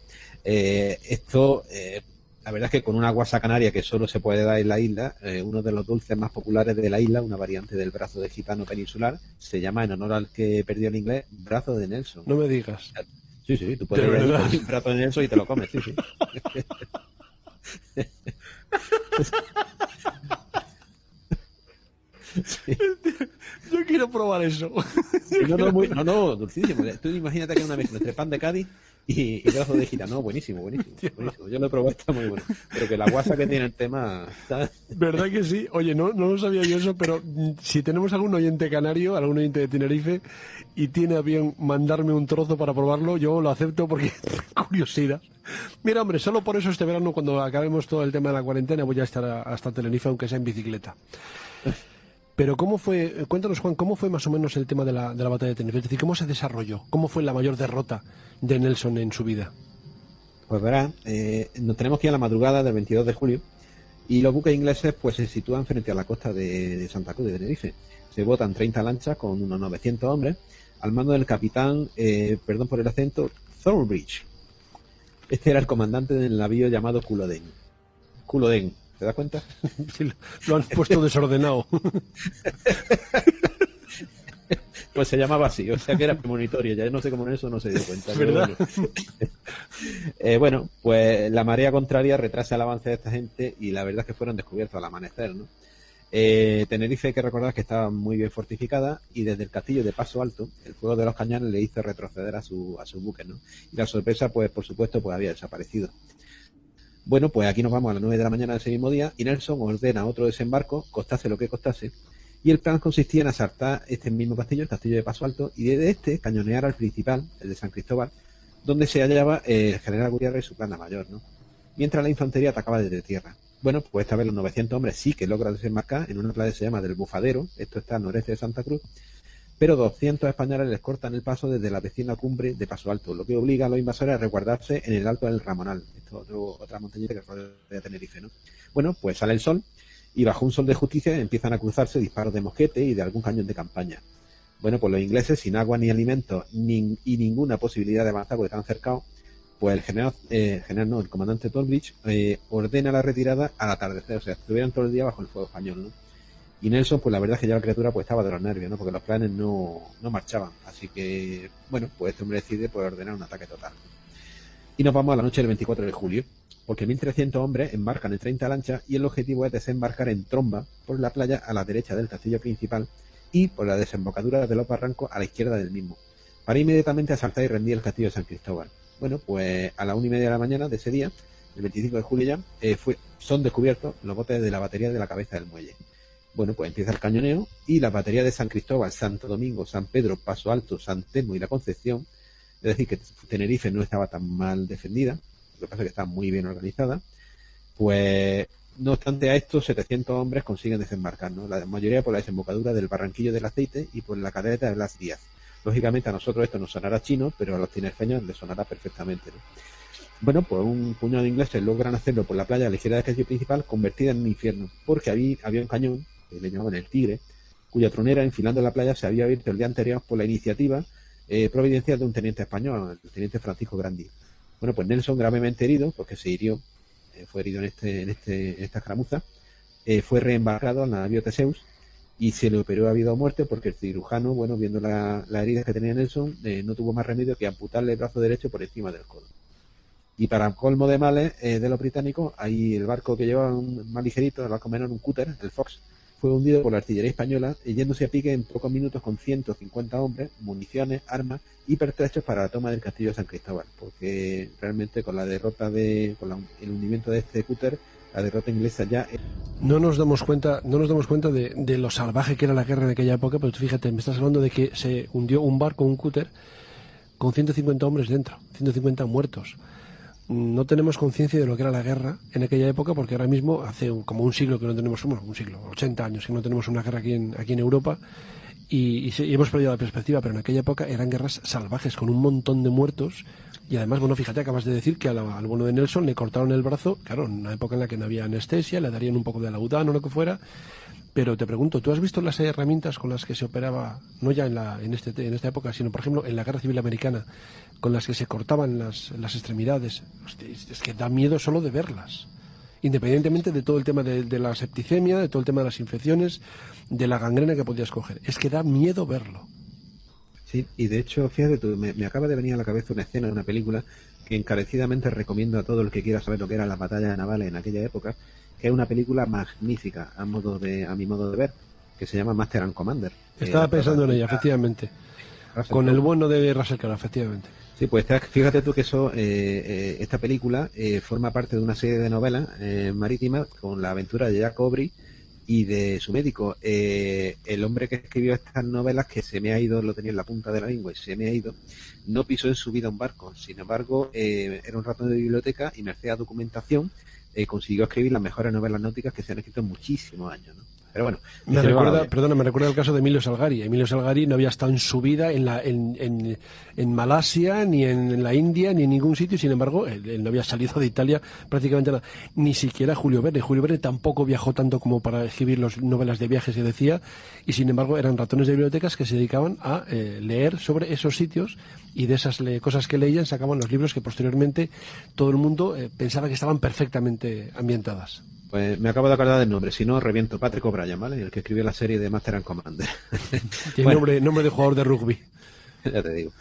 La verdad es que con una guasa canaria que solo se puede dar en la isla, uno de los dulces más populares de la isla, una variante del brazo de gitano peninsular, se llama, en honor al que perdió el inglés, brazo de Nelson. No me digas. Sí, tú puedes ir un brazo de Nelson y te lo comes, sí. Sí. Yo quiero probar eso. No, dulcísimo. Tú imagínate que es una mezcla entre pan de Cádiz y brazo de gitano. No, buenísimo. Yo lo he probado, está muy bueno. Pero que la guasa que tiene el tema, ¿sabes? ¿Verdad que sí? Oye, no lo sabía yo eso, pero si tenemos algún oyente canario, algún oyente de Tenerife, y tiene a bien mandarme un trozo para probarlo, yo lo acepto porque curiosidad. Mira, hombre, solo por eso este verano, cuando acabemos todo el tema de la cuarentena, voy a estar hasta Tenerife, aunque sea en bicicleta. Pero cuéntanos, Juan, ¿cómo fue más o menos el tema de la batalla de Tenerife? Es decir, ¿cómo se desarrolló? ¿Cómo fue la mayor derrota de Nelson en su vida? Pues verás, nos tenemos que ir a la madrugada del 22 de julio y los buques ingleses pues se sitúan frente a la costa de Santa Cruz de Tenerife. Se botan 30 lanchas con unos 900 hombres al mando del capitán, perdón por el acento, Thornbridge. Este era el comandante del navío llamado Culloden. ¿Te das cuenta? Sí, lo han puesto desordenado. Pues se llamaba así, o sea que era premonitorio, ya no sé cómo en eso no se dio cuenta. ¿Verdad? Bueno, pues la marea contraria retrasa el avance de esta gente y la verdad es que fueron descubiertos al amanecer, ¿no? Tenerife hay que recordar que estaba muy bien fortificada y desde el castillo de Paso Alto el fuego de los cañones le hizo retroceder a sus buques, ¿no? Y la sorpresa, pues por supuesto, pues había desaparecido. Bueno, pues aquí nos vamos a las 9 de la mañana de ese mismo día y Nelson ordena otro desembarco, costase lo que costase, y el plan consistía en asaltar este mismo castillo, el castillo de Paso Alto, y desde este cañonear al principal, el de San Cristóbal, donde se hallaba el general Gutiérrez y su plana mayor, ¿no? Mientras la infantería atacaba desde tierra. Bueno, pues esta vez los 900 hombres sí que logran desembarcar en una playa que se llama del Bufadero, esto está al noreste de Santa Cruz, pero 200 españoles les cortan el paso desde la vecina cumbre de Paso Alto, lo que obliga a los invasores a resguardarse en el alto del Ramonal. Esto es otra montañita que rodea Tenerife, ¿no? Bueno, pues sale el sol y bajo un sol de justicia empiezan a cruzarse disparos de mosquete y de algún cañón de campaña. Bueno, pues los ingleses, sin agua ni alimentos y ninguna posibilidad de avanzar porque están cercados, pues el comandante Thornbridge ordena la retirada al atardecer, o sea, estuvieron todo el día bajo el fuego español, ¿no? Y Nelson, pues la verdad es que ya la criatura pues estaba de los nervios, ¿no? Porque los planes no marchaban. Así que, bueno, pues este hombre decide pues ordenar un ataque total. Y nos vamos a la noche del 24 de julio, porque 1.300 hombres embarcan en 30 lanchas y el objetivo es desembarcar en tromba por la playa a la derecha del castillo principal y por la desembocadura de los barrancos a la izquierda del mismo, para inmediatamente asaltar y rendir el castillo de San Cristóbal. Bueno, pues a las 1:30 de la mañana de ese día, el 25 de julio ya, son descubiertos los botes de la batería de la cabeza del muelle. Bueno, pues empieza el cañoneo y las baterías de San Cristóbal, Santo Domingo, San Pedro, Paso Alto, San Telmo y La Concepción, es decir, que Tenerife no estaba tan mal defendida, lo que pasa es que estaba muy bien organizada, pues no obstante a estos 700 hombres consiguen desembarcar, ¿no? La mayoría por la desembocadura del Barranquillo del Aceite y por la cadena de Blas Díaz. Lógicamente a nosotros esto nos sonará chino, pero a los tinerfeños les sonará perfectamente, ¿no? Bueno, pues un puñado de ingleses logran hacerlo por la playa a la izquierda del castillo principal, convertida en un infierno, porque había un cañón, que le llamaban el Tigre, cuya tronera enfilando la playa se había abierto el día anterior por la iniciativa providencial de un teniente español, el teniente Francisco Grandi. Bueno, pues Nelson, gravemente herido, porque se hirió, fue herido en esta escaramuza, fue reembarcado al navío Teseus y se le operó a vida o muerte porque el cirujano, bueno, viendo la herida que tenía Nelson, no tuvo más remedio que amputarle el brazo derecho por encima del codo. Y para colmo de males de los británicos, ahí el barco que llevaba más ligerito, el barco menor, un cúter, el Fox, fue hundido por la artillería española, yéndose a pique en pocos minutos con 150 hombres, municiones, armas y pertrechos para la toma del castillo de San Cristóbal, porque realmente con la derrota el hundimiento de este cúter, la derrota inglesa ya... No nos damos cuenta de lo salvaje que era la guerra en aquella época, pero tú fíjate, me estás hablando de que se hundió un barco, un cúter, con 150 hombres dentro, 150 muertos. No tenemos conciencia de lo que era la guerra en aquella época, porque ahora mismo hace como un siglo que no tenemos, bueno, un siglo, 80 años que no tenemos una guerra aquí en Europa y hemos perdido la perspectiva, pero en aquella época eran guerras salvajes con un montón de muertos y además, bueno, fíjate, acabas de decir que al bueno de Nelson le cortaron el brazo, claro, en una época en la que no había anestesia, le darían un poco de laudano o lo que fuera, pero te pregunto, ¿tú has visto las herramientas con las que se operaba, no ya en esta época, sino por ejemplo en la Guerra Civil Americana, con las que se cortaban las extremidades? Hostia, es que da miedo solo de verlas, independientemente de todo el tema de la septicemia, de todo el tema de las infecciones, de la gangrena que podías coger. Es que da miedo verlo. Sí, y de hecho, fíjate tú, me acaba de venir a la cabeza una escena de una película que encarecidamente recomiendo a todo el que quiera saber lo que eran las batallas navales en aquella época, que es una película magnífica a mi modo de ver, que se llama Master and Commander. Estaba pensando en ella, efectivamente. Con el bueno de Russell Crowe, efectivamente. Sí, pues fíjate tú que esta película forma parte de una serie de novelas marítimas con la aventura de Jack Aubrey y de su médico. El hombre que escribió estas novelas, que se me ha ido, lo tenía en la punta de la lengua y se me ha ido, no pisó en su vida un barco. Sin embargo, era un ratón de biblioteca y merced a documentación consiguió escribir las mejores novelas náuticas que se han escrito en muchísimos años, ¿no? Pero bueno, me recuerda el caso de Emilio Salgari. Emilio Salgari no había estado en su vida en Malasia, ni en la India, ni en ningún sitio, y sin embargo, él no había salido de Italia prácticamente nada. Ni siquiera Julio Verne. Julio Verne tampoco viajó tanto como para escribir las novelas de viajes que decía, y sin embargo eran ratones de bibliotecas que se dedicaban a leer sobre esos sitios, y de esas cosas que leían sacaban los libros que posteriormente todo el mundo pensaba que estaban perfectamente ambientadas. Pues me acabo de acordar del nombre, si no reviento. Patrick O'Brien, ¿vale? El que escribió la serie de Master and Commander. Tiene nombre de jugador de rugby. Ya te digo.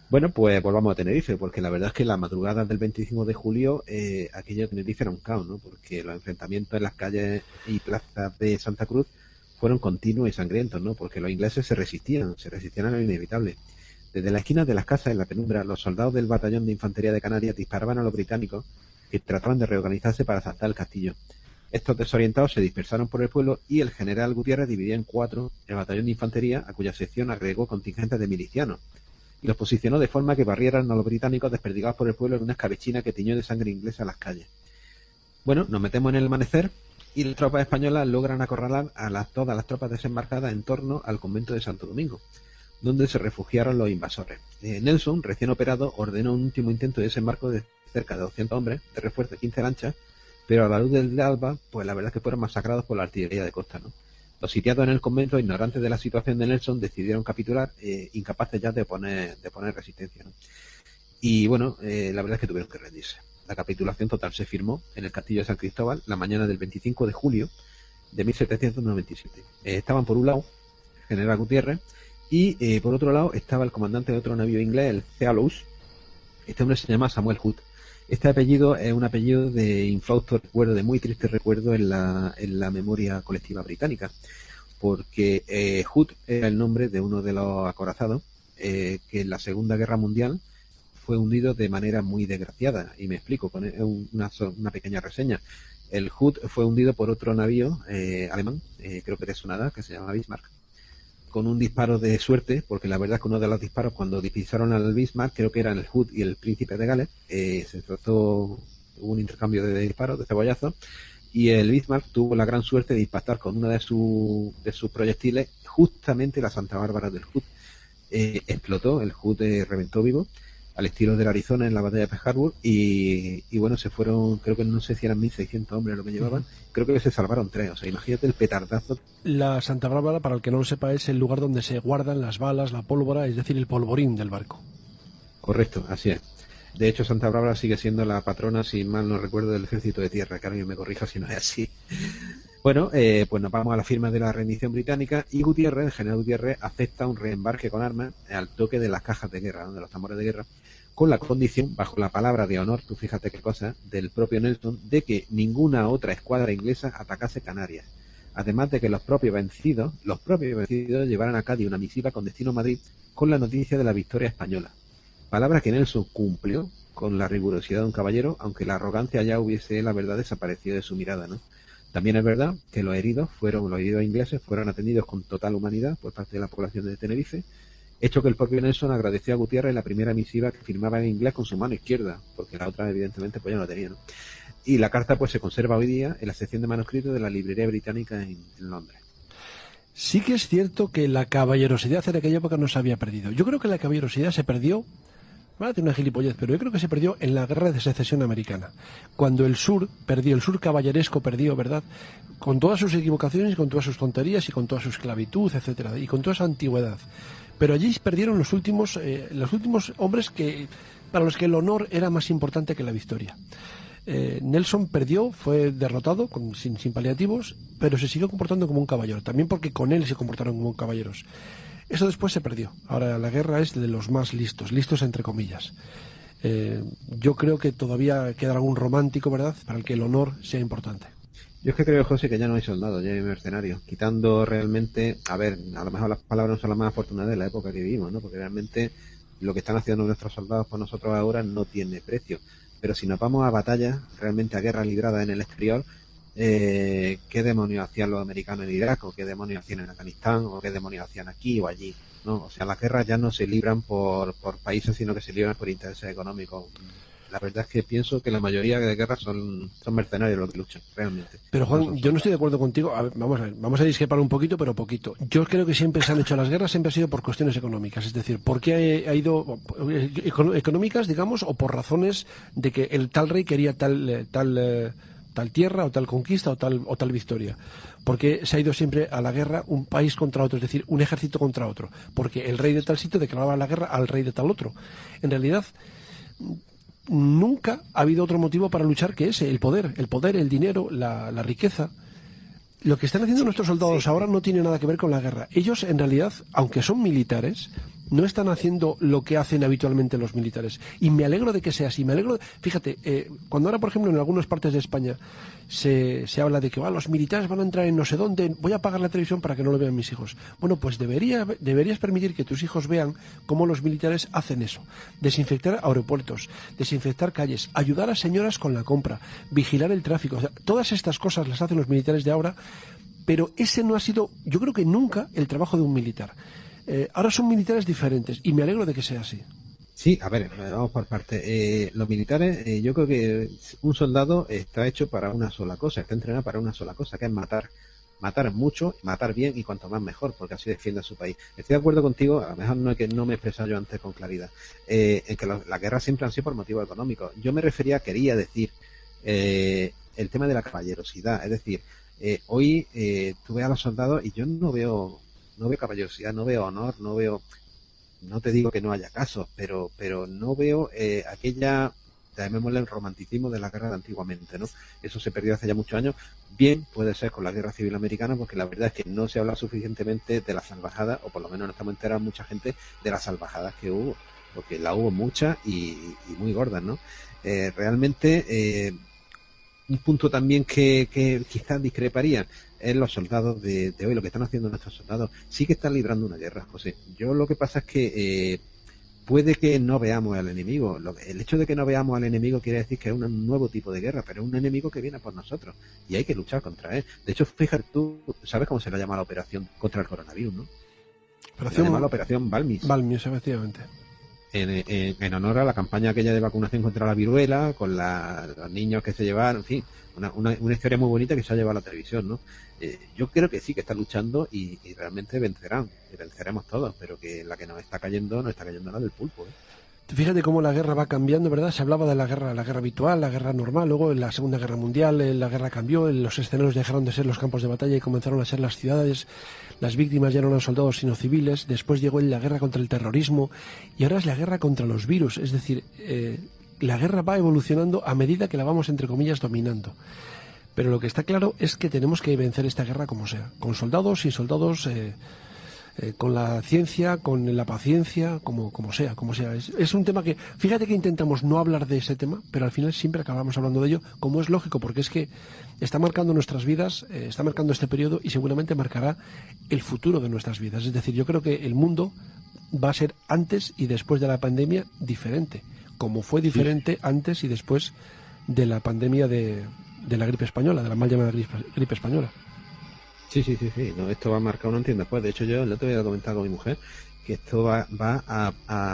Bueno, pues volvamos a Tenerife, porque la verdad es que la madrugada del 25 de julio, aquello de Tenerife era un caos, ¿no? Porque los enfrentamientos en las calles y plazas de Santa Cruz fueron continuos y sangrientos, ¿no? Porque los ingleses se resistían a lo inevitable. Desde la esquina de las casas en la penumbra, los soldados del batallón de infantería de Canarias disparaban a los británicos que trataban de reorganizarse para asaltar el castillo. Estos desorientados se dispersaron por el pueblo y el general Gutiérrez dividió en 4 el batallón de infantería, a cuya sección agregó contingentes de milicianos, y los posicionó de forma que barrieran a los británicos desperdigados por el pueblo en una escabechina que tiñó de sangre inglesa las calles. Bueno, nos metemos en el amanecer y las tropas españolas logran acorralar a todas las tropas desembarcadas en torno al convento de Santo Domingo, donde se refugiaron los invasores. Nelson, recién operado, ordenó un último intento de desembarco de cerca de 200 hombres, de refuerzo de 15 lanchas, pero a la luz del alba, pues la verdad es que fueron masacrados por la artillería de costa, ¿no? Los sitiados en el convento, ignorantes de la situación de Nelson, decidieron capitular, incapaces ya de poner resistencia, ¿no? Y bueno, la verdad es que tuvieron que rendirse. La capitulación total se firmó en el castillo de San Cristóbal la mañana del 25 de julio de 1797. Estaban por un lado el general Gutiérrez y por otro lado estaba el comandante de otro navío inglés, el Cealous. Este hombre se llama Samuel Hood. Este apellido es un apellido de infausto recuerdo, de muy triste recuerdo en la memoria colectiva británica, porque Hood era el nombre de uno de los acorazados que en la Segunda Guerra Mundial fue hundido de manera muy desgraciada, y me explico con una pequeña reseña. El Hood fue hundido por otro navío alemán, creo que te sonará, que se llama Bismarck, con un disparo de suerte, porque la verdad es que uno de los disparos, cuando dispararon al Bismarck, creo que eran el Hood y el Príncipe de Gales, hubo un intercambio de disparos, de cebollazos, y el Bismarck tuvo la gran suerte de impactar con uno de sus proyectiles justamente la Santa Bárbara del Hood. Explotó, el Hood reventó vivo, al estilo del Arizona en la batalla de Pearl Harbor, y bueno, se fueron, creo que no sé si eran 1.600 hombres lo que llevaban, creo que se salvaron 3, o sea, imagínate el petardazo. La Santa Bárbara, para el que no lo sepa, es el lugar donde se guardan las balas, la pólvora, es decir, el polvorín del barco. Correcto, así es. De hecho, Santa Bárbara sigue siendo la patrona, si mal no recuerdo, del ejército de tierra, que alguien me corrija si no es así. Bueno, pues nos vamos a la firma de la rendición británica, y Gutiérrez, el general Gutiérrez, acepta un reembarque con armas al toque de las cajas de guerra, de los tambores de guerra, con la condición, bajo la palabra de honor, tú fíjate qué cosa, del propio Nelson, de que ninguna otra escuadra inglesa atacase Canarias. Además de que los propios vencidos llevaran a Cádiz una misiva con destino a Madrid con la noticia de la victoria española. Palabra que Nelson cumplió con la rigurosidad de un caballero, aunque la arrogancia ya hubiese, la verdad, desaparecido de su mirada, ¿no? También es verdad que los heridos ingleses fueron atendidos con total humanidad por parte de la población de Tenerife, hecho que el propio Nelson agradeció a Gutiérrez la primera misiva que firmaba en inglés con su mano izquierda, porque la otra evidentemente pues ya no la tenía, ¿no? Y la carta pues se conserva hoy día en la sección de manuscritos de la librería británica en Londres. Sí que es cierto que la caballerosidad en aquella época no se había perdido. Yo creo que la caballerosidad se perdió, va a tener una gilipollez, pero yo creo que se perdió en la guerra de secesión americana, cuando el sur caballeresco perdió, ¿verdad? Con todas sus equivocaciones, con todas sus tonterías y con toda su esclavitud, etcétera, y con toda esa antigüedad. Pero allí perdieron los últimos hombres para los que el honor era más importante que la victoria. Nelson perdió, fue derrotado sin paliativos, pero se siguió comportando como un caballero, también porque con él se comportaron como caballeros. Eso después se perdió. Ahora la guerra es de los más listos entre comillas. Yo creo que todavía queda algún romántico, ¿verdad?, para el que el honor sea importante. Yo es que creo, José, que ya no hay soldados, ya hay mercenarios, quitando realmente, a ver, a lo mejor las palabras no son las más afortunadas de la época que vivimos, ¿no? Porque realmente lo que están haciendo nuestros soldados por nosotros ahora no tiene precio. Pero si nos vamos a batallas, realmente a guerras libradas en el exterior, ¿qué demonios hacían los americanos en Irak? ¿O qué demonios hacían en Afganistán? ¿O qué demonios hacían aquí o allí? ¿No? O sea, las guerras ya no se libran por países, sino que se libran por intereses económicos. La verdad es que pienso que la mayoría de guerras son mercenarios los que luchan, realmente. Pero Juan, yo no estoy de acuerdo contigo. Vamos a discrepar un poquito, pero poquito. Yo creo que siempre se han hecho las guerras, siempre ha sido por cuestiones económicas. Es decir, ¿por qué ha ido económicas, digamos, o por razones de que el tal rey quería tal tierra o tal conquista o tal victoria? Porque se ha ido siempre a la guerra un país contra otro, es decir, un ejército contra otro. Porque el rey de tal sitio declaraba la guerra al rey de tal otro. En realidad, nunca ha habido otro motivo para luchar que ese, el poder, el dinero, la riqueza. Lo que están haciendo nuestros soldados ahora no tiene nada que ver con la guerra. Ellos, en realidad, aunque son militares, no están haciendo lo que hacen habitualmente los militares. Y me alegro de que sea así. Fíjate, cuando ahora, por ejemplo, en algunas partes de España se habla de que los militares van a entrar en no sé dónde, voy a apagar la televisión para que no lo vean mis hijos. Bueno, pues deberías permitir que tus hijos vean cómo los militares hacen eso. Desinfectar aeropuertos, desinfectar calles, ayudar a señoras con la compra, vigilar el tráfico. O sea, todas estas cosas las hacen los militares de ahora, pero ese no ha sido, yo creo que nunca, el trabajo de un militar. Ahora son militares diferentes y me alegro de que sea así. Sí, a ver, vamos por parte. Los militares, yo creo que un soldado está hecho para una sola cosa, está entrenado para una sola cosa, que es matar. Matar mucho, matar bien y cuanto más mejor, porque así defiende a su país. Estoy de acuerdo contigo, a lo mejor no es que no me he expresado yo antes con claridad, en que las guerras siempre han sido por motivos económicos. Yo me quería decir, el tema de la caballerosidad, es decir, hoy tú ves a los soldados y yo no veo caballerosidad, no veo honor, no te digo que no haya casos, pero no veo aquella, llamémosle el romanticismo de la guerra de antiguamente, ¿no? Eso se perdió hace ya muchos años. Bien puede ser con la guerra civil americana, porque la verdad es que no se habla suficientemente de las salvajadas, o por lo menos no estamos enterados mucha gente de las salvajadas que hubo, porque la hubo muchas y muy gordas, ¿no? Realmente, un punto también que quizás discreparía es los soldados de hoy, lo que están haciendo nuestros soldados. Sí que están librando una guerra, José. Yo lo que pasa es que puede que no veamos al enemigo. El hecho de que no veamos al enemigo quiere decir que es un nuevo tipo de guerra, pero es un enemigo que viene por nosotros y hay que luchar contra él. De hecho, fíjate, tú sabes cómo se le llama la operación contra el coronavirus, ¿no? Se llama la operación Balmis. Balmis, efectivamente. En honor a la campaña aquella de vacunación contra la viruela, con los niños que se llevaron, en fin, una historia muy bonita que se ha llevado a la televisión, ¿no? Yo creo que sí, que están luchando y realmente vencerán, y venceremos todos, pero que la que nos está cayendo la del pulpo, ¿eh? Fíjate cómo la guerra va cambiando, ¿verdad? Se hablaba de la guerra habitual, la guerra normal, luego en la Segunda Guerra Mundial la guerra cambió, los escenarios dejaron de ser los campos de batalla y comenzaron a ser las ciudades, las víctimas ya no eran soldados sino civiles, después llegó la guerra contra el terrorismo y ahora es la guerra contra los virus, es decir, la guerra va evolucionando a medida que la vamos, entre comillas, dominando. Pero lo que está claro es que tenemos que vencer esta guerra como sea, con soldados, sin soldados, con la ciencia, con la paciencia, como sea. Es un tema que, fíjate que intentamos no hablar de ese tema, pero al final siempre acabamos hablando de ello, como es lógico, porque es que está marcando nuestras vidas, está marcando este periodo y seguramente marcará el futuro de nuestras vidas. Es decir, yo creo que el mundo va a ser antes y después de la pandemia diferente, como fue diferente antes y después de la pandemia de la gripe española, de la mal llamada gripe española. Sí, no, esto va a marcar un antes y después. De hecho, yo el otro día lo comentaba con mi mujer, que esto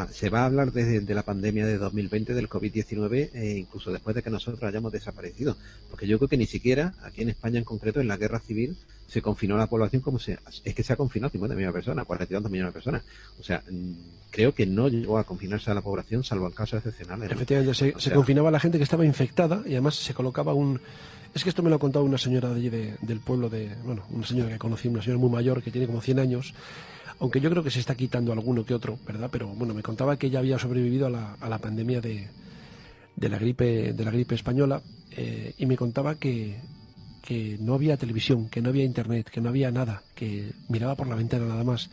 se va a hablar desde la pandemia de 2020 del COVID-19, incluso después de que nosotros hayamos desaparecido. Porque yo creo que ni siquiera, aquí en España en concreto, en la guerra civil, se confinó la población es que se ha confinado 50 millones de personas, 42 millones de personas. O sea, creo que no llegó a confinarse a la población, salvo en casos excepcionales, ¿no? Efectivamente, se confinaba a la gente que estaba infectada y además se colocaba Es que esto me lo ha contado una señora de allí del pueblo una señora que conocí, una señora muy mayor que tiene como 100 años, aunque yo creo que se está quitando alguno que otro, ¿verdad? Pero bueno, me contaba que ella había sobrevivido a la pandemia de la gripe española, y me contaba que no había televisión, que no había internet, que no había nada, que miraba por la ventana nada más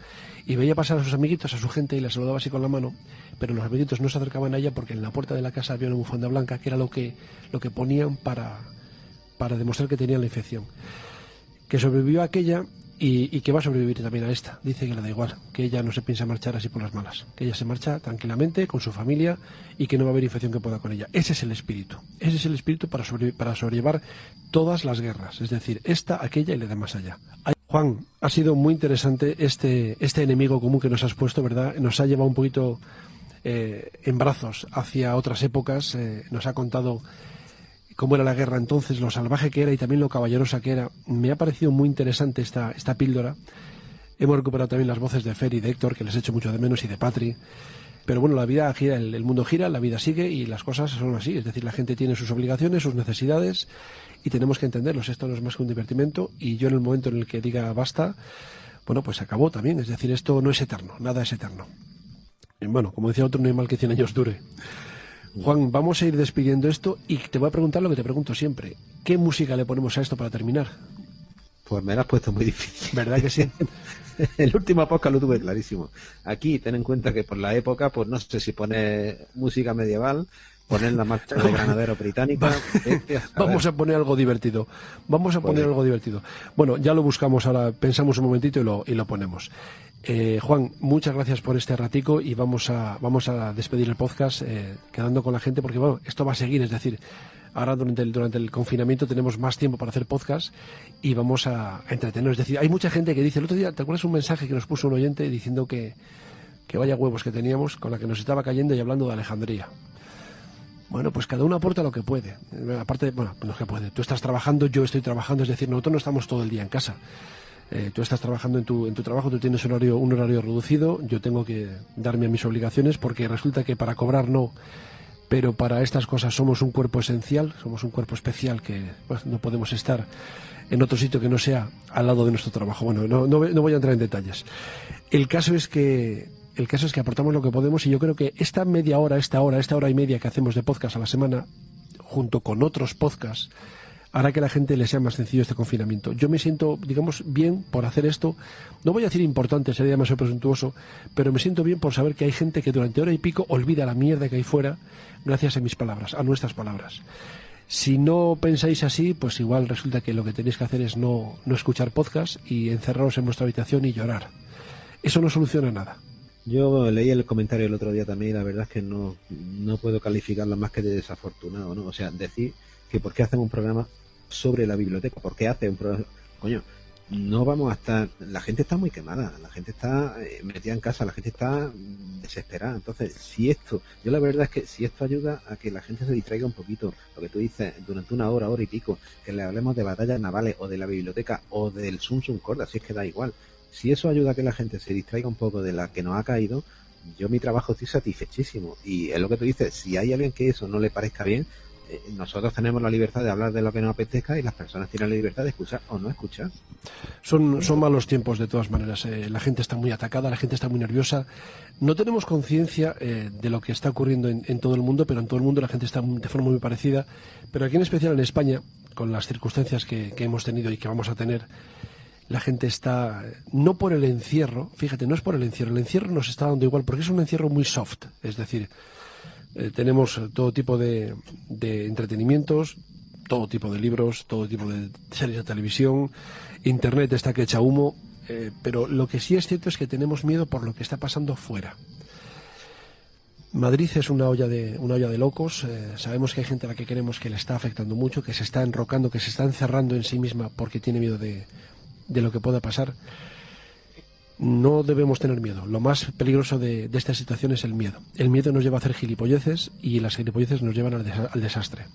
y veía pasar a sus amiguitos, a su gente y les saludaba así con la mano, pero los amiguitos no se acercaban a ella porque en la puerta de la casa había una bufanda blanca que era lo que ponían para para demostrar que tenía la infección. Que sobrevivió a aquella y que va a sobrevivir también a esta. Dice que le da igual, que ella no se piensa marchar así por las malas, que ella se marcha tranquilamente con su familia y que no va a haber infección que pueda con ella. Ese es el espíritu para sobrellevar todas las guerras, es decir, esta, aquella y la de más allá. Juan, ha sido muy interesante este enemigo común que nos has puesto, ¿verdad? Nos ha llevado un poquito en brazos hacia otras épocas, nos ha contado cómo era la guerra entonces, lo salvaje que era y también lo caballerosa que era. Me ha parecido muy interesante esta píldora. Hemos recuperado también las voces de Fer y de Héctor, que les echo mucho de menos, y de Patri. Pero bueno, la vida gira, el mundo gira, la vida sigue y las cosas son así. Es decir, la gente tiene sus obligaciones, sus necesidades y tenemos que entenderlos. Esto no es más que un divertimento y yo en el momento en el que diga basta, bueno, pues se acabó también. Es decir, esto no es eterno, nada es eterno. Y bueno, como decía otro, no hay mal que 100 años dure. Juan, vamos a ir despidiendo esto y te voy a preguntar lo que te pregunto siempre. ¿Qué música le ponemos a esto para terminar? Pues me la has puesto muy difícil. ¿Verdad que sí? El último podcast lo tuve clarísimo. Aquí ten en cuenta que por la época, pues no sé si poner música medieval, poner la marcha de Granadero británica. Vamos a poner algo divertido. Algo divertido. Bueno, ya lo buscamos ahora, pensamos un momentito y lo ponemos. Juan, muchas gracias por este ratico y vamos a despedir el podcast quedando con la gente porque bueno, esto va a seguir, es decir, ahora durante el confinamiento tenemos más tiempo para hacer podcast y vamos a entretenernos. Es decir, hay mucha gente que dice, el otro día, ¿te acuerdas un mensaje que nos puso un oyente diciendo que vaya huevos que teníamos con la que nos estaba cayendo y hablando de Alejandría? Bueno, pues cada uno aporta lo que puede. Aparte, bueno, lo que puede. Tú estás trabajando, yo estoy trabajando, es decir, nosotros no estamos todo el día en casa. Tú estás trabajando en tu trabajo, tú tienes un horario reducido, yo tengo que darme a mis obligaciones porque resulta que para cobrar no, pero para estas cosas somos un cuerpo esencial, somos un cuerpo especial que pues, no podemos estar en otro sitio que no sea al lado de nuestro trabajo. Bueno, no voy a entrar en detalles. El caso es que aportamos lo que podemos y yo creo que esta hora y media que hacemos de podcast a la semana, junto con otros podcasts, hará que a la gente le sea más sencillo este confinamiento. Yo me siento, digamos, bien por hacer esto. No voy a decir importante, sería demasiado presuntuoso, pero me siento bien por saber que hay gente que durante hora y pico olvida la mierda que hay fuera gracias a mis palabras, a nuestras palabras. Si no pensáis así, pues igual resulta que lo que tenéis que hacer es no escuchar podcast y encerraros en vuestra habitación y llorar. Eso no soluciona nada. Yo leí el comentario el otro día también y la verdad es que no puedo calificarlo más que de desafortunado, ¿no? O sea, decir que por qué hacen un programa sobre la biblioteca, por qué hace un programa, coño, no vamos a estar, la gente está muy quemada, la gente está metida en casa, la gente está desesperada, entonces si esto, yo la verdad es que si esto ayuda a que la gente se distraiga un poquito, lo que tú dices, durante una hora y pico, que le hablemos de batallas navales o de la biblioteca o del Sun Corda, si es que da igual, si eso ayuda a que la gente se distraiga un poco de la que nos ha caído, yo mi trabajo estoy satisfechísimo y es lo que tú dices, si hay alguien que eso no le parezca bien, nosotros tenemos la libertad de hablar de lo que nos apetezca y las personas tienen la libertad de escuchar o no escuchar. Son malos tiempos de todas maneras. La gente está muy atacada, la gente está muy nerviosa. No tenemos conciencia de lo que está ocurriendo en todo el mundo, pero en todo el mundo la gente está de forma muy parecida. Pero aquí en especial en España, con las circunstancias que hemos tenido y que vamos a tener, la gente está, no por el encierro, fíjate, no es por el encierro nos está dando igual, porque es un encierro muy soft, es decir, tenemos todo tipo de entretenimientos, todo tipo de libros, todo tipo de series de televisión, internet está que echa humo, pero lo que sí es cierto es que tenemos miedo por lo que está pasando fuera. Madrid es una olla de locos, sabemos que hay gente a la que queremos que le está afectando mucho, que se está enrocando, que se está encerrando en sí misma porque tiene miedo de lo que pueda pasar. No debemos tener miedo. Lo más peligroso de esta situación es el miedo. El miedo nos lleva a hacer gilipolleces y las gilipolleces nos llevan al desastre.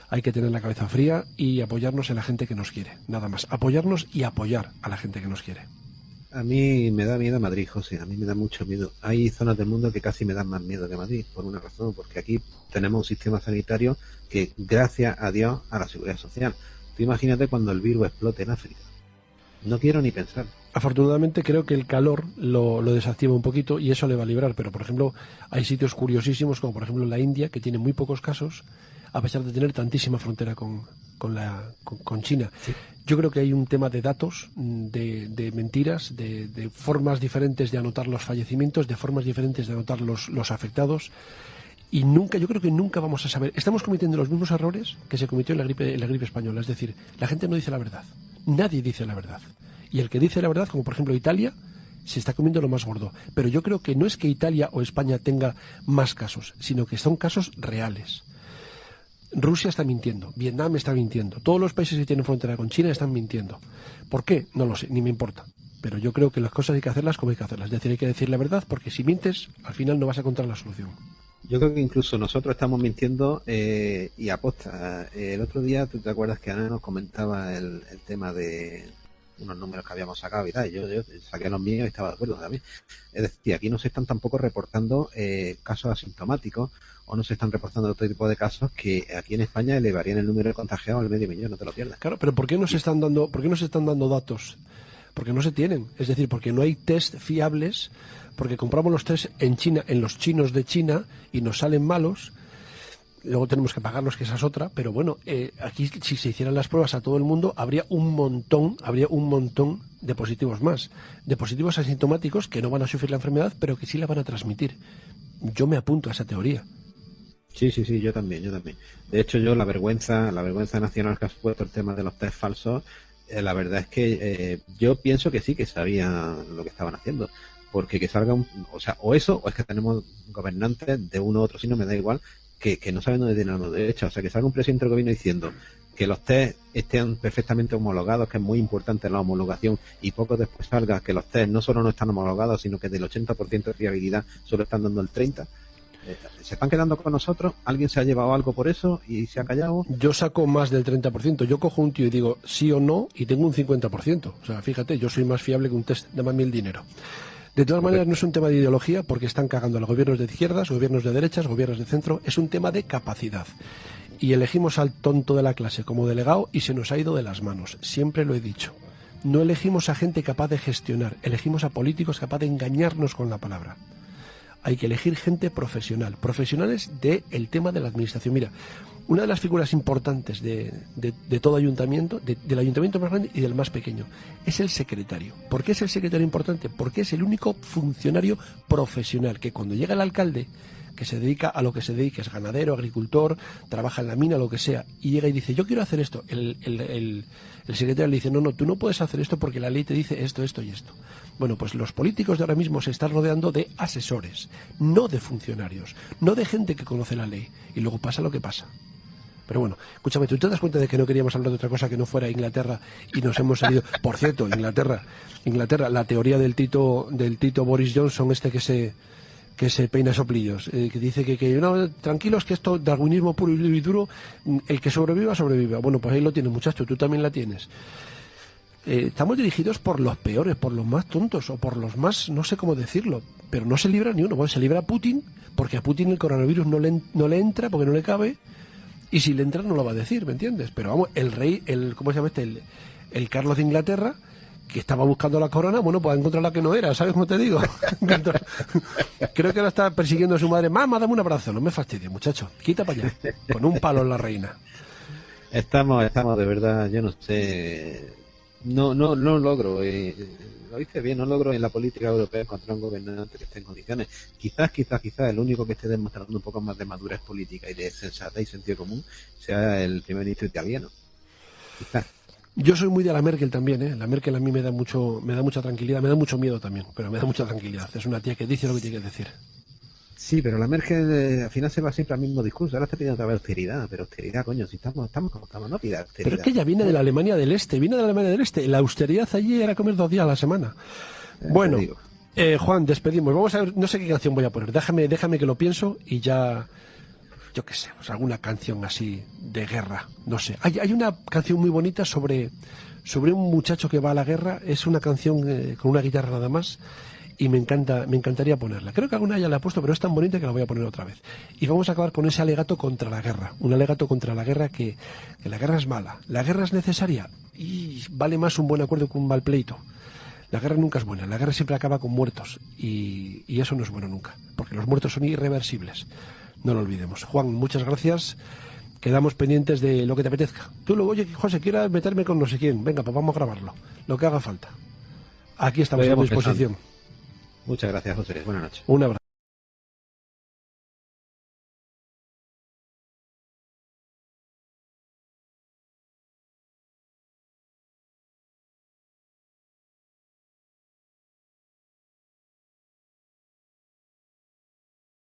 Hay que tener la cabeza fría y apoyarnos en la gente que nos quiere. Nada más. Apoyarnos y apoyar a la gente que nos quiere. A mí me da miedo Madrid, José. A mí me da mucho miedo. Hay zonas del mundo que casi me dan más miedo que Madrid, por una razón, porque aquí tenemos un sistema sanitario que, gracias a Dios, a la seguridad social. Tú imagínate cuando el virus explote en África. No quiero ni pensar. Afortunadamente creo que el calor lo desactiva un poquito y eso le va a librar, pero por ejemplo hay sitios curiosísimos como por ejemplo la India, que tiene muy pocos casos a pesar de tener tantísima frontera con China. Sí. Yo creo que hay un tema de datos, de mentiras, de formas diferentes de anotar los fallecimientos, de formas diferentes de anotar los afectados Y nunca, yo creo que nunca vamos a saber. Estamos cometiendo los mismos errores que se cometió en la gripe española. Es decir, la gente no dice la verdad. Nadie dice la verdad. Y el que dice la verdad, como por ejemplo Italia, se está comiendo lo más gordo. Pero yo creo que no es que Italia o España tenga más casos, sino que son casos reales. Rusia está mintiendo, Vietnam está mintiendo, todos los países que tienen frontera con China están mintiendo. ¿Por qué? No lo sé, ni me importa. Pero yo creo que las cosas hay que hacerlas como hay que hacerlas. Es decir, hay que decir la verdad, porque si mientes, al final no vas a encontrar la solución. Yo creo que incluso nosotros estamos mintiendo y aposta. El otro día, ¿tú te acuerdas que Ana nos comentaba el tema de unos números que habíamos sacado y tal? Yo saqué los míos y estaba de acuerdo también. Es decir, aquí no se están tampoco reportando casos asintomáticos, o no se están reportando otro tipo de casos que aquí en España elevarían el número de contagiados al 500.000, no te lo pierdas. Claro, pero ¿por qué no se están dando datos? Porque no se tienen, es decir, porque no hay test fiables, porque compramos los test en China, en los chinos de China, y nos salen malos. Luego tenemos que pagarlos, que esa es otra, pero bueno, aquí si se hicieran las pruebas a todo el mundo, habría un montón de positivos más, de positivos asintomáticos que no van a sufrir la enfermedad, pero que sí la van a transmitir. Yo me apunto a esa teoría. Sí, yo también. De hecho, yo la vergüenza nacional que has puesto el tema de los test falsos, la verdad es que yo pienso que sí que sabían lo que estaban haciendo, porque que salga o eso, o es que tenemos gobernantes de uno u otro signo, me da igual, que no saben dónde tienen la mano derecha. O sea, que salga un presidente del gobierno diciendo que los test estén perfectamente homologados, que es muy importante la homologación, y poco después salga que los test no solo no están homologados, sino que del 80% de fiabilidad solo están dando el 30%. ¿Se están quedando con nosotros? ¿Alguien se ha llevado algo por eso y se ha callado? Yo saco más del 30%. Yo cojo un tío y digo sí o no y tengo un 50%. O sea, fíjate, yo soy más fiable que un test. Dame a mí el dinero. De todas maneras, no es un tema de ideología, porque están cagando a los gobiernos de izquierdas, gobiernos de derechas, gobiernos de centro. Es un tema de capacidad. Y elegimos al tonto de la clase como delegado y se nos ha ido de las manos. Siempre lo he dicho. No elegimos a gente capaz de gestionar, elegimos a políticos capaces de engañarnos con la palabra. Hay que elegir gente profesional, profesionales del tema de la administración. Mira, una de las figuras importantes de todo ayuntamiento, del ayuntamiento más grande y del más pequeño, es el secretario. ¿Por qué es el secretario importante? Porque es el único funcionario profesional que cuando llega el alcalde, que se dedica a lo que se dedica, es ganadero, agricultor, trabaja en la mina, lo que sea, y llega y dice, yo quiero hacer esto, el secretario le dice, no, tú no puedes hacer esto porque la ley te dice esto, esto y esto. Bueno, pues los políticos de ahora mismo se están rodeando de asesores, no de funcionarios, no de gente que conoce la ley, y luego pasa lo que pasa. Pero bueno, escúchame, ¿tú te das cuenta de que no queríamos hablar de otra cosa que no fuera Inglaterra y nos hemos salido? Por cierto, Inglaterra, la teoría del Tito Boris Johnson, que se peina soplillos, que dice que no, tranquilos, que esto, darwinismo puro y duro, el que sobreviva. Bueno, pues ahí lo tienes, muchacho, tú también la tienes. Estamos dirigidos por los peores, por los más tontos, o por los más, no sé cómo decirlo, pero no se libra ni uno. Bueno, se libra Putin, porque a Putin el coronavirus no le entra, porque no le cabe, y si le entra no lo va a decir, ¿me entiendes? Pero vamos, el rey, ¿cómo se llama este? El Carlos de Inglaterra, que estaba buscando la corona, bueno, pues ha encontrado la que no era, ¿sabes cómo te digo? Creo que ahora está persiguiendo a su madre. Mamá, dame un abrazo, no me fastidies, muchacho, quita para allá, con un palo en la reina. Estamos de verdad, yo no sé, no logro, lo dice bien, no logro en la política europea encontrar un gobernante que esté en condiciones. Quizás el único que esté demostrando un poco más de madurez política y de sensatez y sentido común sea el primer ministro italiano. Quizás. Yo soy muy de la Merkel también, ¿eh? La Merkel a mí me da mucha tranquilidad, me da mucho miedo también, pero me da mucha tranquilidad. Es una tía que dice lo que tiene que decir. Sí, pero la Merkel al final se va siempre al mismo discurso. Ahora está pidiendo otra vez austeridad, pero austeridad, coño, si estamos como estamos, no pida austeridad. Pero es que ella viene de la Alemania del Este, La austeridad allí era comer 2 días a la semana. Bueno, Juan, despedimos. Vamos a ver, no sé qué canción voy a poner. Déjame que lo pienso y ya... Yo qué sé, pues alguna canción así de guerra, no sé. Hay una canción muy bonita sobre un muchacho que va a la guerra. Es una canción con una guitarra nada más y me encantaría ponerla. Creo que alguna ya la he puesto, pero es tan bonita que la voy a poner otra vez. Y vamos a acabar con ese alegato contra la guerra. Un alegato contra la guerra que la guerra es mala. La guerra es necesaria y vale más un buen acuerdo que un mal pleito. La guerra nunca es buena, la guerra siempre acaba con muertos y eso no es bueno nunca, porque los muertos son irreversibles. No lo olvidemos. Juan, muchas gracias. Quedamos pendientes de lo que te apetezca. Tú luego, oye, José, quieras meterme con no sé quién. Venga, pues vamos a grabarlo. Lo que haga falta. Aquí estamos a tu disposición. Muchas gracias, José. Buenas noches. Un abrazo.